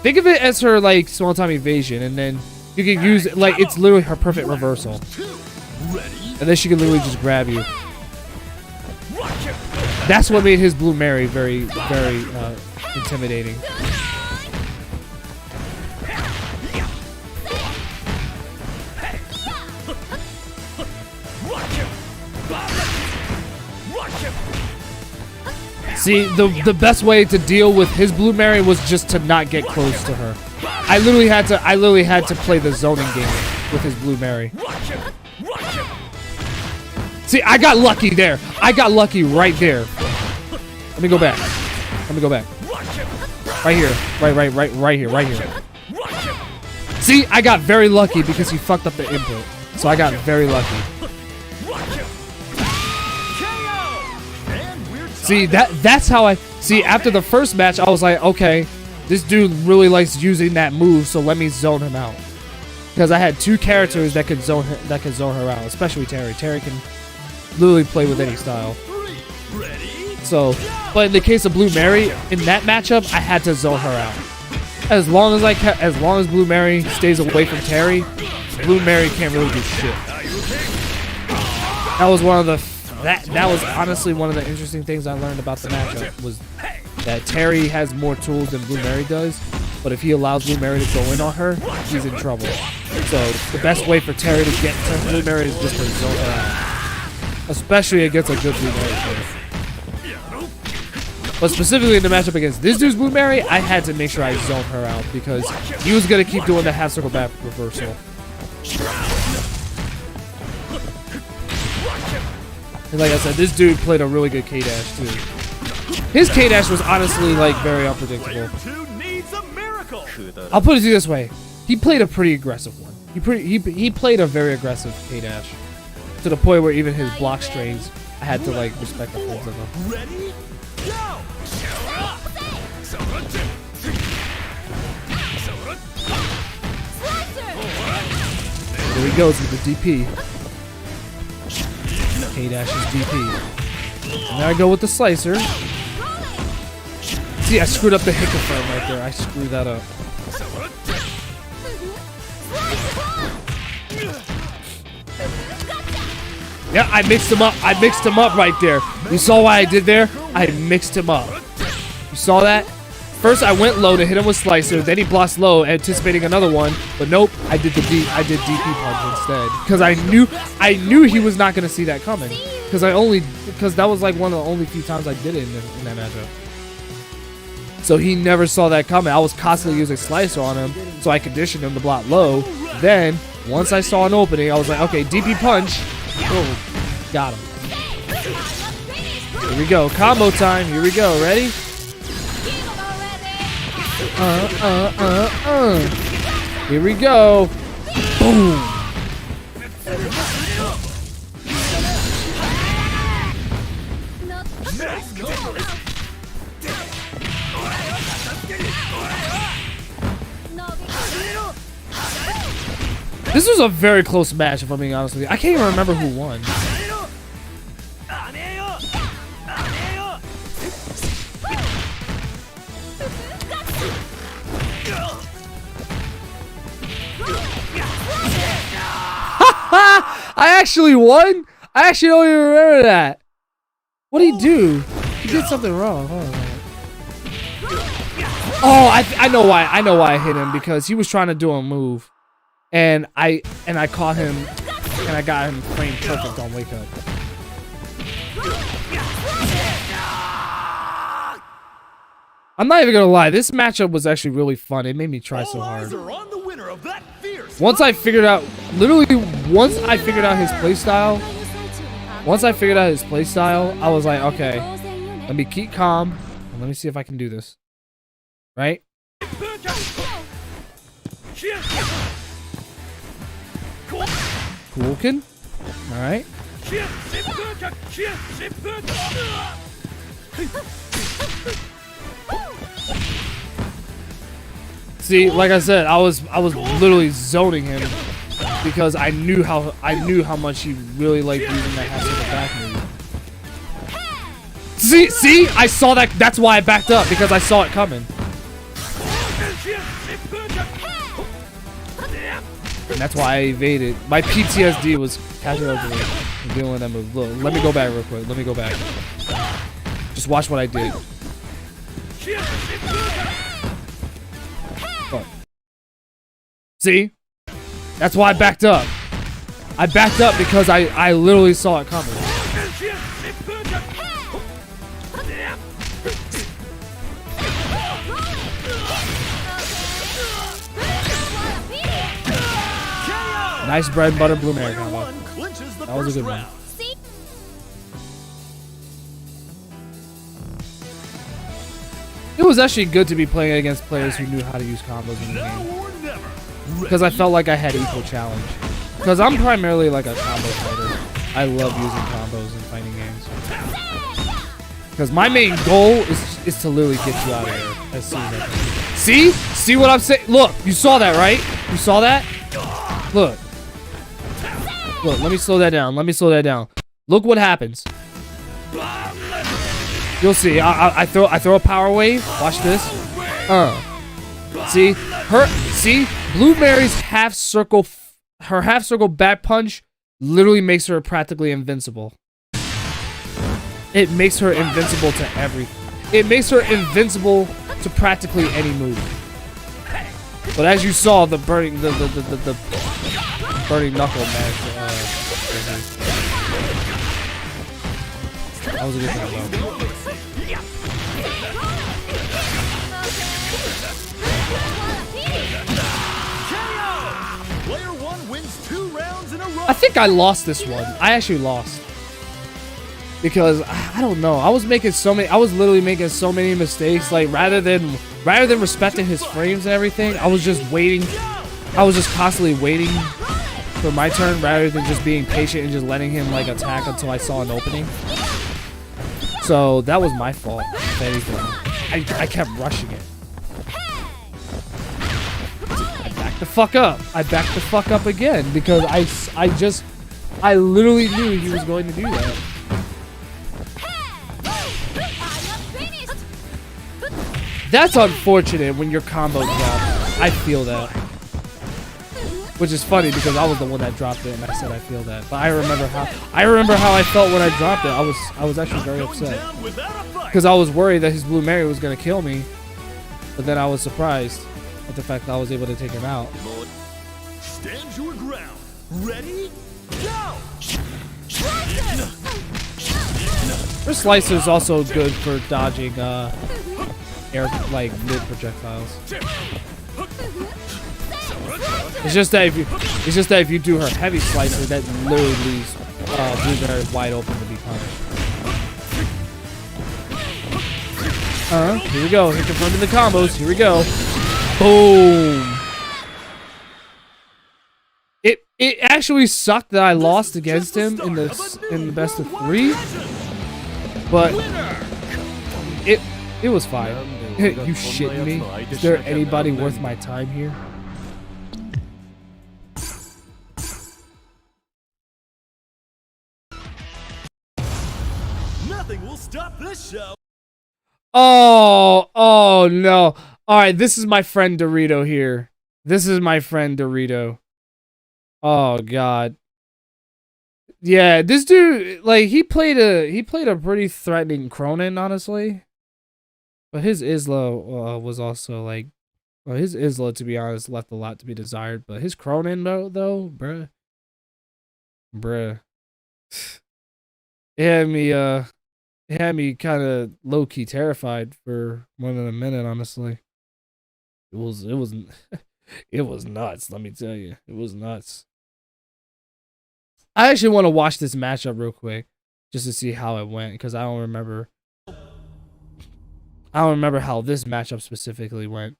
Think of it as her like small time evasion, and then you can use it like it's literally her perfect reversal. And then she can literally just grab you. That's what made his Blue Mary very, very intimidating. See, the best way to deal with his Blue Mary was just to not get close to her. I literally had to play the zoning game with his Blue Mary. See, I got lucky there. I got lucky right there. Let me go back. Right here. Right here. See, I got very lucky because he fucked up the input. So I got very lucky. See, that's how I... See, after the first match, I was like, okay, this dude really likes using that move, so let me zone him out. Because I had two characters that could zone her out, especially Terry. Terry can literally play with any style. So, but in the case of Blue Mary, in that matchup, I had to zone her out. As long as Blue Mary stays away from Terry, Blue Mary can't really do shit. That was one of the that was honestly one of the interesting things I learned about the matchup, was that Terry has more tools than Blue Mary does, but if he allows Blue Mary to go in on her, he's in trouble. So the best way for Terry to get to Blue Mary is just to zone her out, especially against a good Blue Mary player. But specifically in the matchup against this dude's Blue Mary, I had to make sure I zoned her out because he was going to keep doing the half circle back reversal. And like I said, this dude played a really good K-Dash too. His K-Dash was honestly like very unpredictable. I'll put it this way. He played a pretty aggressive one. He played a very aggressive K-Dash. To the point where even his block strains, I had to like respect the holds of them. Ready? Go! There he goes with the DP. K-Dash is DP. And there I go with the slicer. See, I screwed up the hit confirm right there. I screwed that up. Yeah, I mixed him up. I mixed him up right there. You saw what I did there? I mixed him up. You saw that? First, I went low to hit him with slicer. Then he blocks low, anticipating another one. But nope, I did DP punch instead because I knew he was not gonna see that coming. Because that was like one of the only few times I did it in that matchup. So he never saw that coming. I was constantly using slicer on him, so I conditioned him to block low. Then once I saw an opening, I was like, okay, DP punch. Oh, got him. Here we go, combo time. Here we go. Ready? Here we go. Boom. This was a very close match, if I'm being honest with you. I can't even remember who won. I actually won? I actually don't even remember that. What did he do? He did something wrong. Hold on a minute. Oh, I know why. I know why I hit him, because he was trying to do a move. And I caught him, and I got him framed perfect on Wake Up. I'm not even gonna lie, this matchup was actually really fun. It made me try so hard. Once I figured out, literally, once I figured out his playstyle, I was like, okay, let me keep calm, and let me see if I can do this. Right? Coolkin. Alright. See, like I said, I was literally zoning him because I knew how much he really liked using that half circle back move. See, I saw that. That's why I backed up, because I saw it coming. And that's why I evaded. My PTSD was catching up to me and dealing with that move. Look, let me go back real quick. Let me go back. Just watch what I did. Look. See? That's why I backed up. I backed up because I literally saw it coming. Nice bread and butter blue Mary combo. That was a good one. It was actually good to be playing against players who knew how to use combos in the game. Because I felt like I had equal challenge. Because I'm primarily like a combo fighter. I love using combos in fighting games. Because my main goal is to literally get you out of there as soon as I can. See? See what I'm saying? Look, you saw that, right? You saw that? Look. Look, let me slow that down. Let me slow that down. Look what happens. You'll see. I throw a power wave. Watch this. See? See? Blue Mary's half circle back punch literally makes her practically invincible. It makes her invincible to everything. It makes her invincible to practically any move. But as you saw, the burning knuckle match. That was a good combo. I think I lost this one. I actually lost. Because I don't know. I was literally making so many mistakes. Like rather than respecting his frames and everything, I was just waiting. I was just constantly waiting for my turn rather than just being patient and just letting him like attack until I saw an opening. So that was my fault, if anything. I kept rushing it. I backed the fuck up. I backed the fuck up again because I literally knew he was going to do that. That's unfortunate when your combo drops. I feel that. Which is funny because I was the one that dropped it and I said I feel that. But I remember how I felt when I dropped it. I was actually very upset. Because I was worried that his Blue Mary was gonna kill me. But then I was surprised at the fact that I was able to take him out. Stand your ground. Ready? Go! Her slicer is also good for dodging air mid projectiles. It's just that if you do her heavy slicer, that literally leaves Blue Mary wide open to be punished. Here we go. Here confirming the combos. Here we go. Boom. It actually sucked that I lost against him in the best of 3, but it was fine. You shitting me? Is there anybody worth my time here? Nothing will stop this show. Oh no. Alright, this is my friend Dorito here. This is my friend Dorito. Oh god. Yeah, this dude, like, he played a pretty threatening Cronin, honestly. But his Isla was also like, well, his Isla, to be honest, left a lot to be desired. But his Cronin though, bruh, it had me kind of low key terrified for more than a minute. Honestly, it was it was nuts. Let me tell you, it was nuts. I actually want to watch this matchup real quick just to see how it went because I don't remember. I don't remember how this matchup specifically went.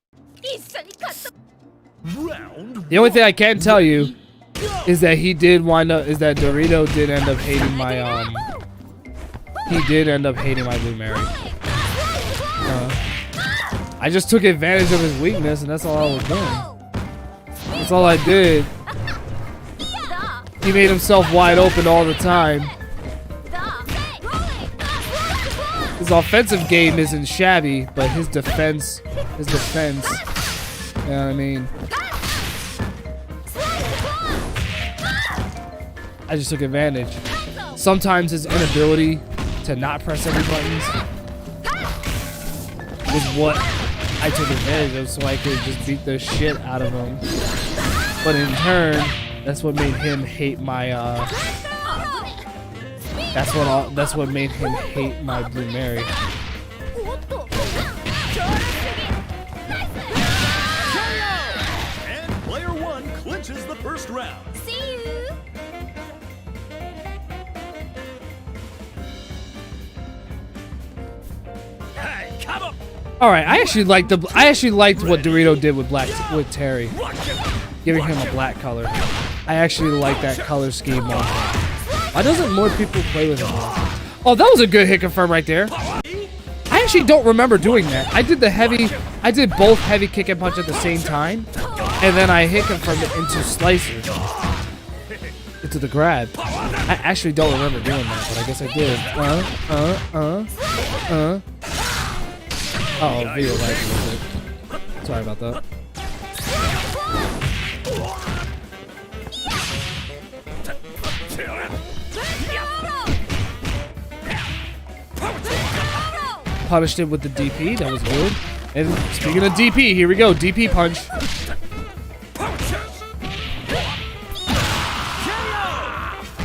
The only thing I can tell you is that Dorito did end up hating my he did end up hating my Blue Mary. I just took advantage of his weakness and that's all I was doing. That's all I did. He made himself wide open all the time. His offensive game isn't shabby, but his defense, you know what I mean? I just took advantage. Sometimes his inability to not press any buttons was what I took advantage of so I could just beat the shit out of him. But in turn, that's what made him hate my, that's what made him hate my Blue Mary. And player one clinches the first round. See you. Hey, come up. All right, I actually liked what Dorito did with Terry, giving him a black color. I actually like that color scheme on him. Why doesn't more people play with him? Oh, that was a good hit confirm right there. I actually don't remember doing that. I did both heavy kick and punch at the same time, and then I hit confirmed it into slicer, into the grab. I actually don't remember doing that, but I guess I did. Oh, video lag real quick. Sorry about that. Punished it with the DP. That was good. And speaking of DP, here we go. DP punch.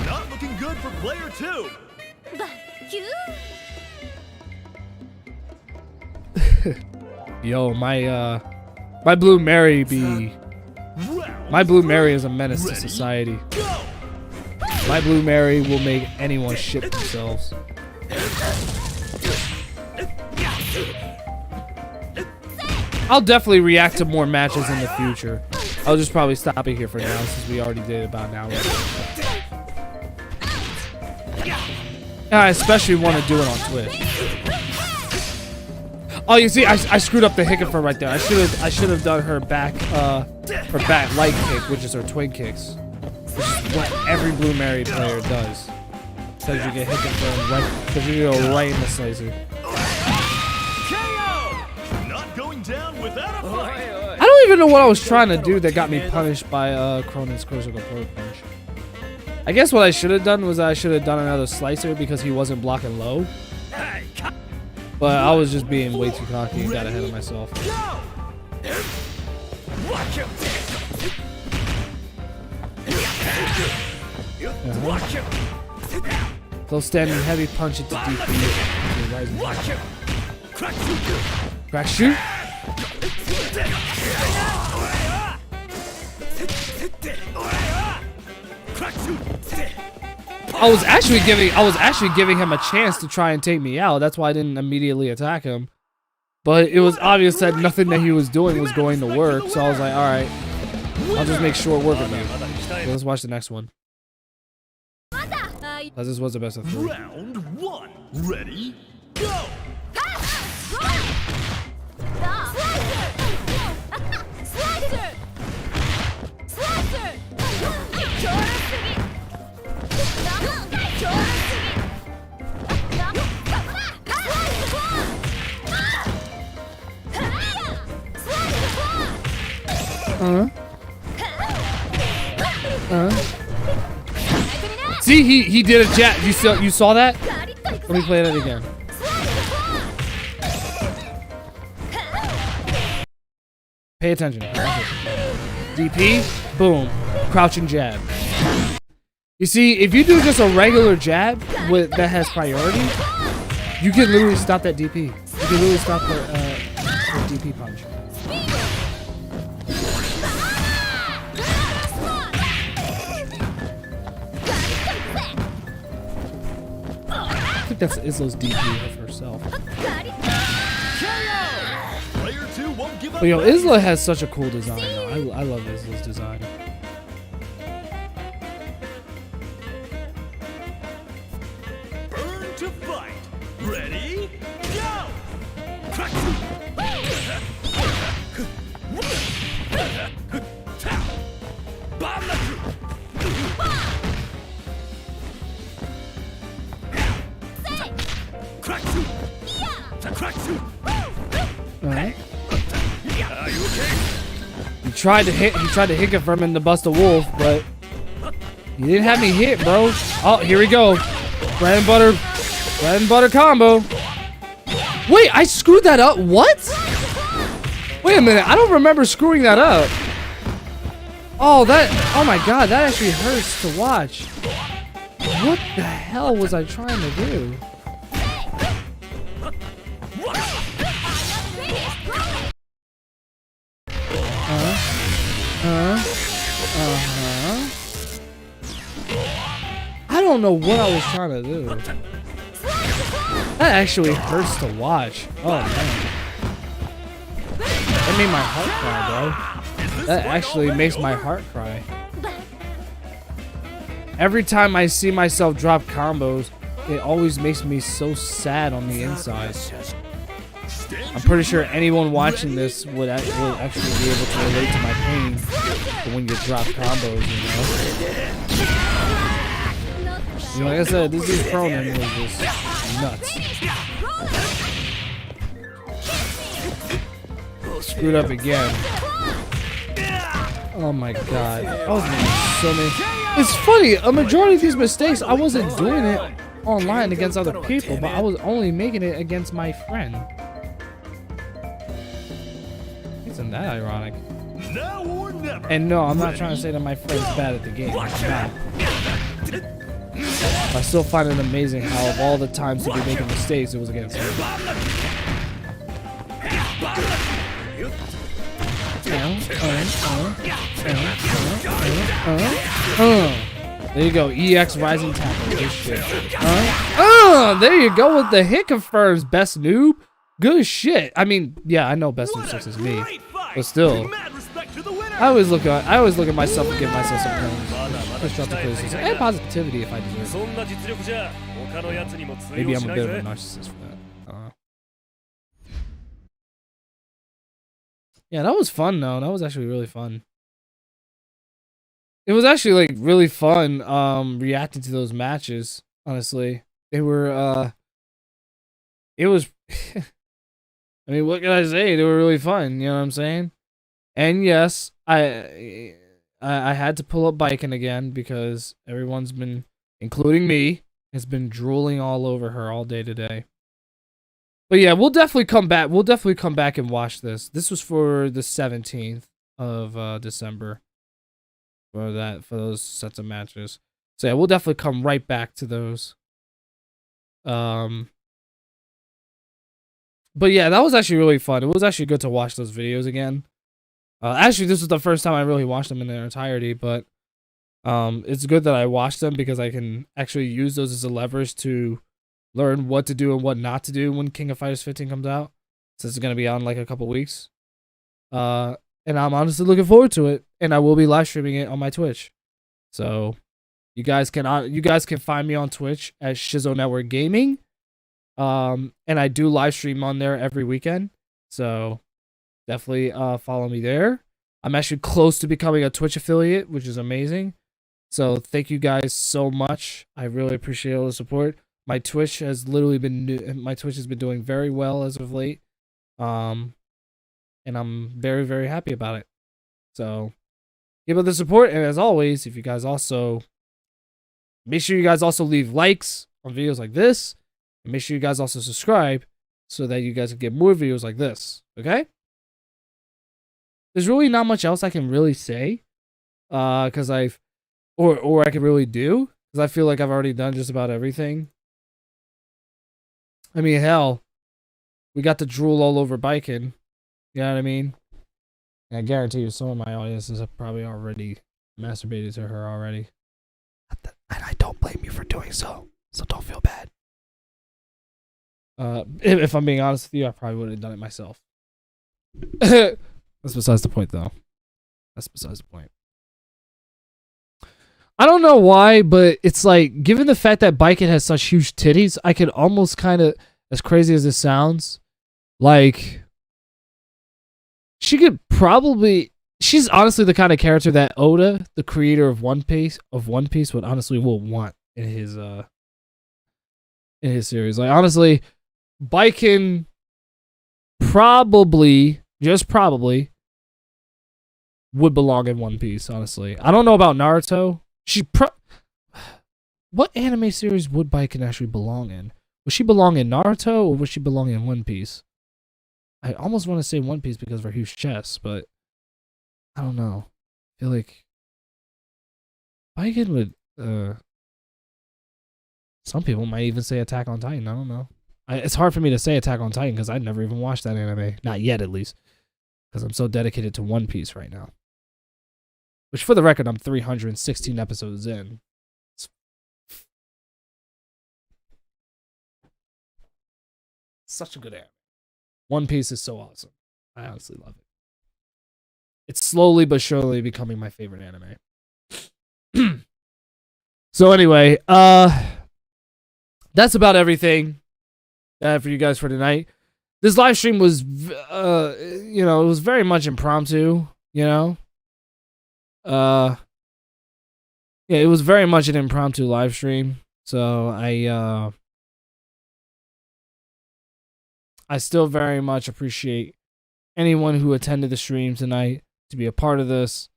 Not looking good for player two. Yo, my Blue Mary is a menace to society. My Blue Mary will make anyone shit themselves. I'll definitely react to more matches in the future. I'll just probably stop it here for now since we already did about an hour. I especially want to do it on Twitch. Oh, you see, I screwed up the hiccup right there. I should have done her back light kick, which is her twin kicks, which is what every Blue Mary player does. Because you get hit confirmed right, because you go right in the slicer. I don't even know what I was trying to do that got me punished by Cronin's Crucible Pro Punch. I guess what I should have done was I should have done another slicer because he wasn't blocking low. But I was just being way too cocky and got ahead of myself. Close standing heavy punch into DP. Crack shoot. I was actually giving him a chance to try and take me out. That's why I didn't immediately attack him. But it was obvious that nothing that he was doing was going to work. So I was like, all right, I'll just make short work of you. Okay, let's watch the next one. This was the best of three. Round one. Ready? Go. See, he did a jab. You saw that? Let me play that again. Pay attention. DP, boom, crouching jab. You see, if you do just a regular jab that has priority, you can literally stop that DP. You can literally stop the DP punch. I think that's Islo's DP of herself. But yo, Isla has such a cool design though. I love Isla's design. Burn to fight. Ready? Go! Alright. He tried to hit confirm him to bust a wolf, but he didn't have me hit, bro. Oh, here we go. Bread and butter combo. Wait, I screwed that up. What? Wait a minute, I don't remember screwing that up. Oh my god, that actually hurts to watch. What the hell was I trying to do? I don't know what I was trying to do. That actually hurts to watch. Oh man. That made my heart cry, bro. That actually makes my heart cry. Every time I see myself drop combos, it always makes me so sad on the inside. I'm pretty sure anyone watching this would actually be able to relate to my pain when you drop combos, you know? You know, like I said, this dude's Cronin was just nuts. Screwed up again. Oh my god. I was making so many. It's funny, a majority of these mistakes, I wasn't doing it online against other people, but I was only making it against my friend. Isn't that ironic? And no, I'm not trying to say that my friend's bad at the game. I'm not. I still find it amazing how of all the times to be making mistakes, it was against him. There you go, EX rising tackle. Good shit. There you go with the hit confirms, best noob. Good shit. I mean, yeah, I know best noob 6 is me, but still, I always look at myself and give myself some praise, constructive criticism, and positivity if I deserve it. Maybe I'm a bit of a narcissist for that. Yeah, that was fun though. That was actually really fun. It was actually like really fun reacting to those matches, honestly. They were it was I mean, what can I say? They were really fun, you know what I'm saying? And yes, I had to pull up Baiken again because everyone's been, including me, has been drooling all over her all day today. But yeah, we'll definitely come back. We'll definitely come back and watch this. This was for the 17th of December. For those sets of matches. So yeah, we'll definitely come right back to those. But yeah, that was actually really fun. It was actually good to watch those videos again. Actually, this was the first time I really watched them in their entirety, but it's good that I watched them because I can actually use those as a leverage to learn what to do and what not to do when King of Fighters 15 comes out. Since it's going to be out in like a couple weeks. And I'm honestly looking forward to it. And I will be live streaming it on my Twitch. So you guys can find me on Twitch at Shizo Network Gaming. And I do live stream on there every weekend. So definitely follow me there. I'm actually close to becoming a Twitch affiliate, which is amazing. So thank you guys so much. I really appreciate all the support. My Twitch has literally been doing very well as of late. And I'm very, very happy about it. So give it the support, and as always, if you guys also make sure you guys also leave likes on videos like this, and make sure you guys also subscribe so that you guys can get more videos like this. Okay? There's really not much else I can really say, because I can really do, because I feel like I've already done just about everything. I mean, hell, we got the drool all over Baiken. You know what I mean? And I guarantee you, some of my audiences have probably already masturbated to her already. And I don't blame you for doing so. So don't feel bad. If I'm being honest with you, I probably would have done it myself. That's besides the point, though. That's besides the point. I don't know why, but it's like, given the fact that Baiken has such huge titties, I could almost kind of, as crazy as this sounds, like, she could probably, she's honestly the kind of character that Oda, the creator of One Piece, would honestly want in his series. Like, honestly, Baiken probably, just probably, would belong in One Piece, honestly. I don't know about Naruto. What anime series would Baiken actually belong in? Would she belong in Naruto, or would she belong in One Piece? I almost want to say One Piece because of her huge chest, but I don't know. I feel like Baiken would, some people might even say Attack on Titan. I don't know. It's hard for me to say Attack on Titan because I've never even watched that anime. Not yet, at least. Because I'm so dedicated to One Piece right now. Which, for the record, I'm 316 episodes in. It's such a good anime. One Piece is so awesome. I honestly love it. It's slowly but surely becoming my favorite anime. So anyway, that's about everything for you guys for tonight. This live stream was, it was very much impromptu, yeah, it was very much an impromptu live stream. So I still very much appreciate anyone who attended the stream tonight to be a part of this.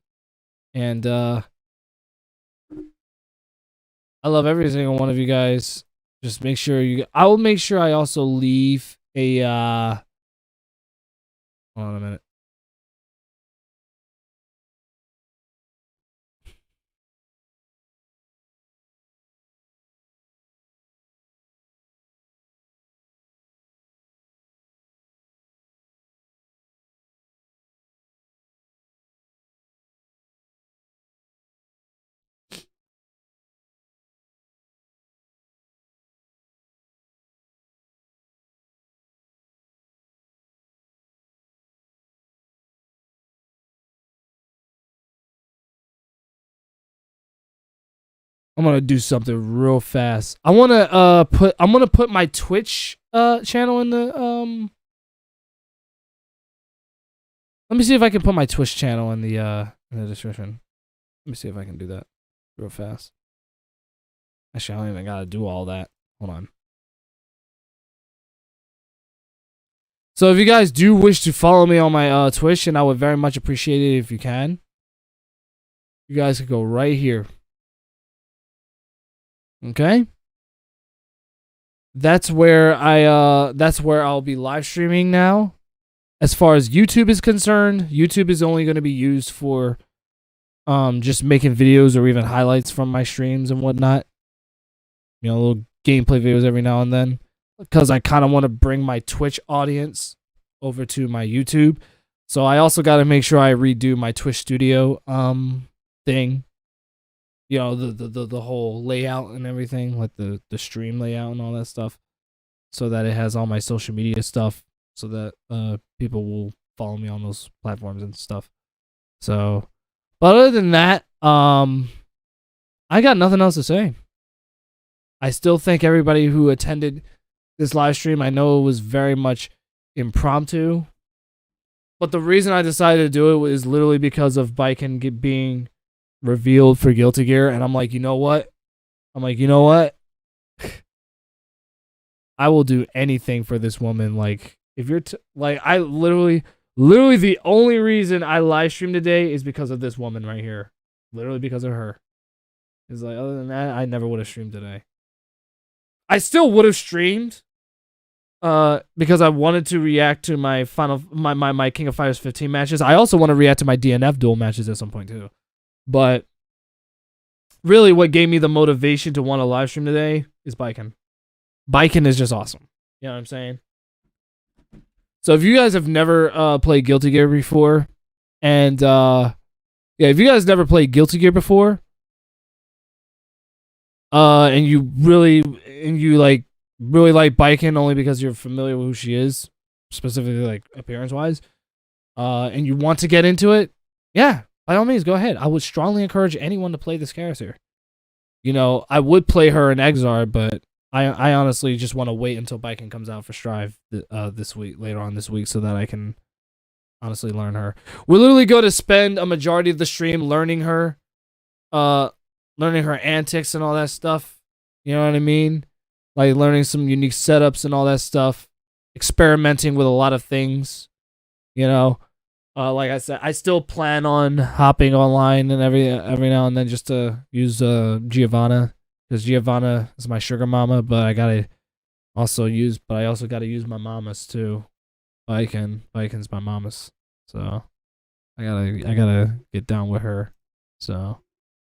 And I love every single one of you guys. Just make sure I will make sure I also leave a hold on a minute. I'm gonna do something real fast. I'm gonna put my Twitch channel in the let me see if I can put my Twitch channel in the description. Let me see if I can do that real fast. Actually, I don't even gotta do all that. Hold on. So if you guys do wish to follow me on my Twitch, and I would very much appreciate it if you can, you guys can go right here. Okay? That's where I'll be live streaming now. As far as YouTube is concerned, YouTube is only going to be used for just making videos or even highlights from my streams and whatnot. Little gameplay videos every now and then. Because I kind of want to bring my Twitch audience over to my YouTube. So I also got to make sure I redo my Twitch Studio thing. The whole layout and everything, like the stream layout and all that stuff, so that it has all my social media stuff, so that people will follow me on those platforms and stuff. So, but other than that, I got nothing else to say. I still thank everybody who attended this live stream. I know it was very much impromptu, but the reason I decided to do it is literally because of Baiken being revealed for Guilty Gear, and I'm like, you know what? I will do anything for this woman. Like, if you're like, I literally the only reason I live streamed today is because of this woman right here. Literally because of her. It's like, other than that, I never would have streamed today. I still would have streamed, because I wanted to react to my my King of Fighters 15 matches. I also want to react to my DNF duel matches at some point too. But really, what gave me the motivation to want to live stream today is Baiken. Baiken is just awesome. You know what I'm saying? So if you guys have never played Guilty Gear before, and if you guys never played Guilty Gear before, and you really like Baiken only because you're familiar with who she is, specifically like appearance wise, and you want to get into it, yeah, by all means, go ahead. I would strongly encourage anyone to play this character. You know, I would play her in Exar, but I honestly just want to wait until Baiken comes out for Strive later on this week, so that I can honestly learn her. We're literally going to spend a majority of the stream learning her antics and all that stuff. You know what I mean? Like learning some unique setups and all that stuff, experimenting with a lot of things. You know, like I said, I still plan on hopping online and every now and then just to use Giovanna. Because Giovanna is my sugar mama, but I also got to use my mamas too. Baiken's my mamas, so I gotta get down with her. So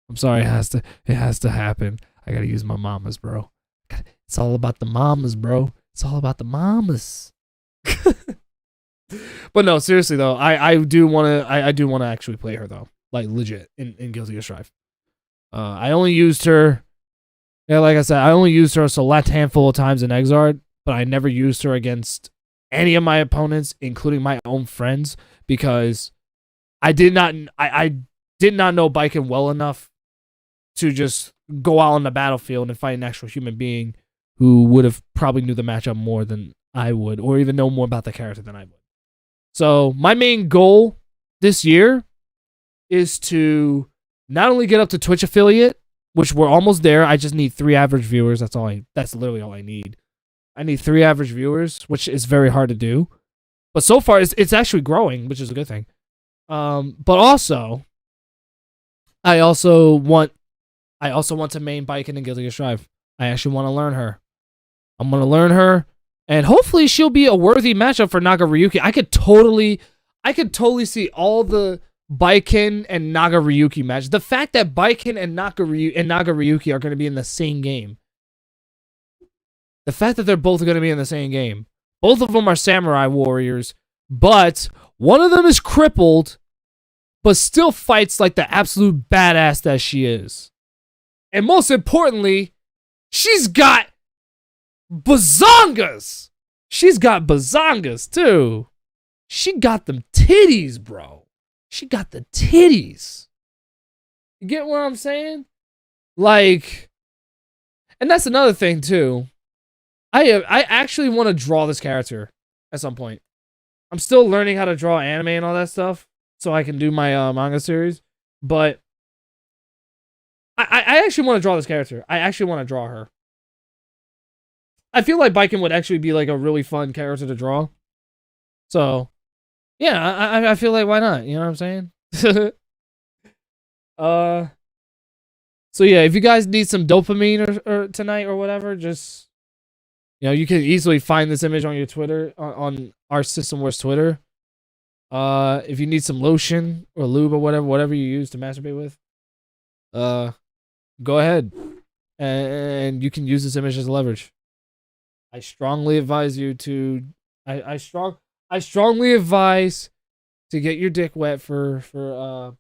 I'm sorry, it has to happen. I gotta use my mamas, bro. It's all about the mamas, bro. It's all about the mamas. But no, seriously though, I do want to actually play her though, like legit in Guilty Gear Strive. I only used her. Yeah, like I said, I only used her a select handful of times in Exard, but I never used her against any of my opponents, including my own friends, because I did not know Baiken well enough to just go out on the battlefield and fight an actual human being who would have probably knew the matchup more than I would, or even know more about the character than I would. So my main goal this year is to not only get up to Twitch affiliate, which we're almost there. I just need 3 average viewers. That's literally all I need. I need 3 average viewers, which is very hard to do. But so far, it's actually growing, which is a good thing. But also, I also want to main Baiken in Guilty Gear Strive. I actually want to learn her. I'm gonna learn her, and hopefully she'll be a worthy matchup for Naga Ryuki. I could totally see all the Baiken and Naga Ryuki match. The fact that Baiken and Naga Ryuki are going to be in the same game. The fact that they're both going to be in the same game. Both of them are samurai warriors, but one of them is crippled, but still fights like the absolute badass that she is. And most importantly, she's got bazongas. She's got bazongas too. She got them titties, bro. She got the titties. You get what I'm saying? Like, and that's another thing too. I actually want to draw this character at some point. I'm still learning how to draw anime and all that stuff, so I can do my manga series. But I actually want to draw this character. I actually want to draw her. I feel like Baiken would actually be like a really fun character to draw. So yeah, I feel like why not? You know what I'm saying? So yeah, if you guys need some dopamine or tonight or whatever, just you can easily find this image on your Twitter on our System Wars Twitter. If you need some lotion or lube or whatever you use to masturbate with, go ahead and you can use this image as leverage. I strongly advise you to. I strongly advise to get your dick wet for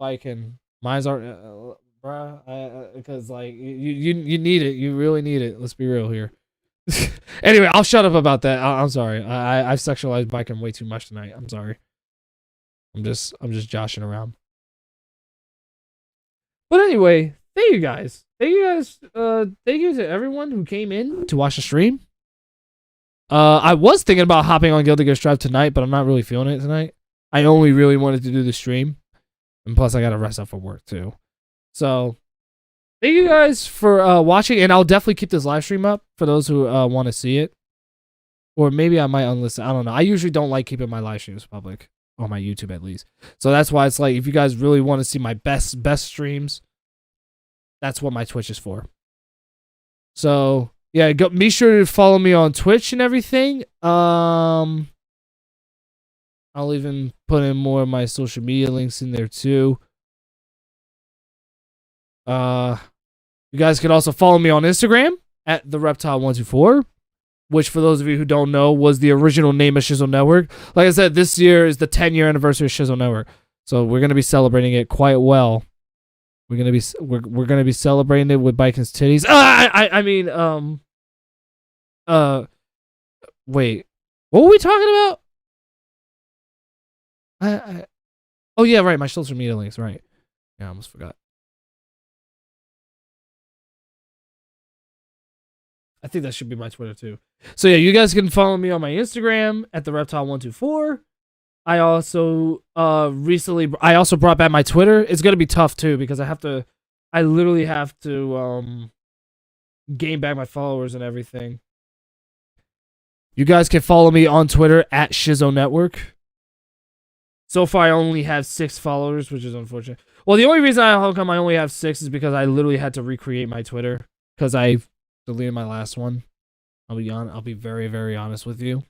Baiken. Mine's are, bruh, because like you need it. You really need it. Let's be real here. Anyway, I'll shut up about that. I'm sorry. I've sexualized Baiken way too much tonight. I'm sorry. I'm just joshing around. But anyway, thank you guys. Thank you to everyone who came in to watch the stream. I was thinking about hopping on Guilty Gear Strive tonight, but I'm not really feeling it tonight. I only really wanted to do the stream. And plus, I got to rest up for work, too. So, thank you guys for watching. And I'll definitely keep this live stream up for those who want to see it. Or maybe I might unlisten. I don't know. I usually don't like keeping my live streams public. On my YouTube, at least. So, that's why it's like, if you guys really want to see my best streams, that's what my Twitch is for. So, yeah, be sure to follow me on Twitch and everything. I'll even put in more of my social media links in there too. You guys can also follow me on Instagram at thereptile124, which for those of you who don't know was the original name of Shizzle Network. Like I said, this year is the 10-year anniversary of Shizzle Network, so we're gonna be celebrating it quite well. We're gonna be celebrating it with Baiken's titties. Wait, what were we talking about? Oh yeah, right. My social media links, right? Yeah, I almost forgot. I think that should be my Twitter too. So yeah, you guys can follow me on my Instagram at thereptile124. I also brought back my Twitter. It's gonna be tough too because I literally have to gain back my followers and everything. You guys can follow me on Twitter at Shizzo Network. So far, I only have 6 followers, which is unfortunate. Well, the only reason I only have 6 is because I literally had to recreate my Twitter because I deleted my last one. I'll be very, very honest with you.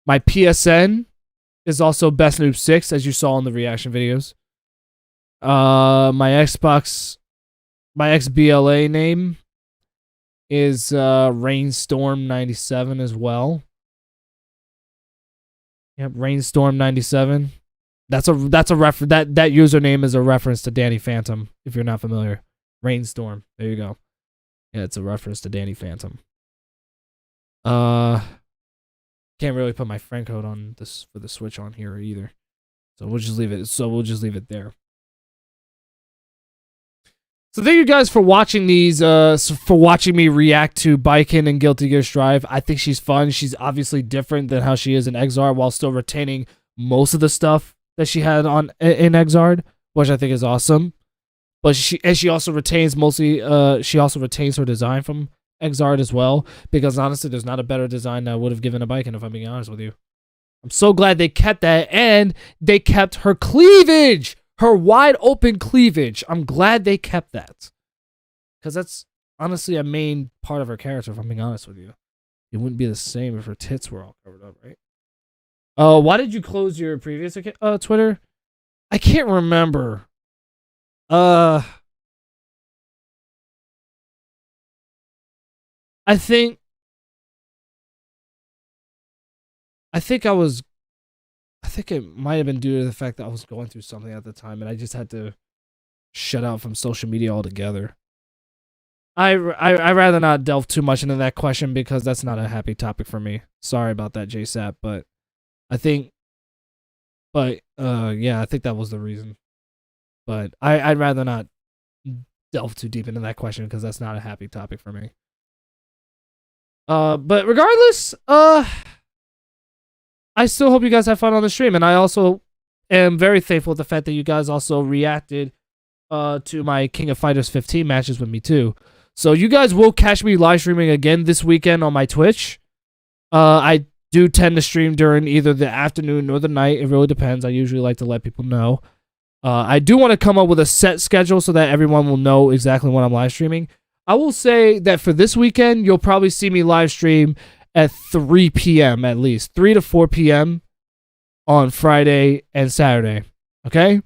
My PSN is also Best Noob 6, as you saw in the reaction videos. My XBLA name is Rainstorm97 as well. Yep, Rainstorm97. That's a reference. That username is a reference to Danny Phantom. If you're not familiar, Rainstorm. There you go. Yeah, it's a reference to Danny Phantom. Can't really put my friend code on this for the Switch on here either, so we'll just leave it there. So thank you guys for watching these, for watching me react to Baiken and Guilty Gear Strive. I think she's fun. She's obviously different than how she is in Exard while still retaining most of the stuff that she had in Exard, which I think is awesome. But she also retains she also retains her design from Exard as well, because honestly, there's not a better design that I would have given a Baiken, if I'm being honest with you. I'm so glad they kept that, and they kept her cleavage! Her wide open cleavage. I'm glad they kept that. Because that's honestly a main part of her character, if I'm being honest with you. It wouldn't be the same if her tits were all covered up, right? Why did you close your previous Twitter? I can't remember. I think it might have been due to the fact that I was going through something at the time, and I just had to shut out from social media altogether. I rather not delve too much into that question because that's not a happy topic for me. Sorry about that, JSAP, but I think that was the reason. But I'd rather not delve too deep into that question because that's not a happy topic for me. But regardless, I still hope you guys have fun on the stream, and I also am very thankful for the fact that you guys also reacted to my King of Fighters 15 matches with me too. So you guys will catch me live streaming again this weekend on my Twitch. I do tend to stream during either the afternoon or the night. It really depends. I usually like to let people know. I do want to come up with a set schedule so that everyone will know exactly when I'm live streaming. I will say that for this weekend, you'll probably see me live stream at 3 p.m. at least. 3 to 4 p.m. on Friday and Saturday. Okay?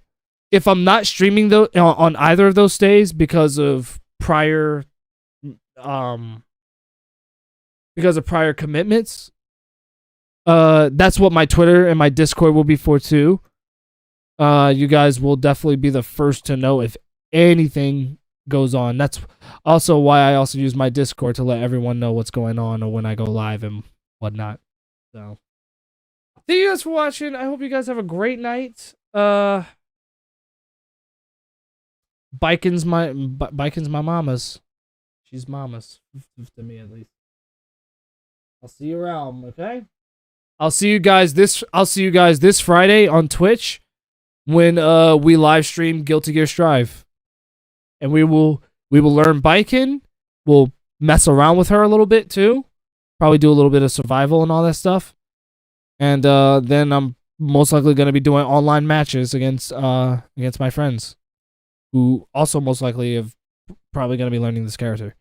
If I'm not streaming on either of those days because of prior commitments, that's what my Twitter and my Discord will be for too. You guys will definitely be the first to know if anything goes on. That's also why I also use my Discord to let everyone know what's going on or when I go live and whatnot. So thank you guys for watching. I hope you guys have a great night. Baiken's my mama's. She's mama's to me at least. I'll see you around, okay? I'll see you guys this Friday on Twitch when we live stream Guilty Gear Strive. And we will learn Baiken. We'll mess around with her a little bit too. Probably do a little bit of survival and all that stuff. And then I'm most likely going to be doing online matches against my friends, who also most likely have probably going to be learning this character.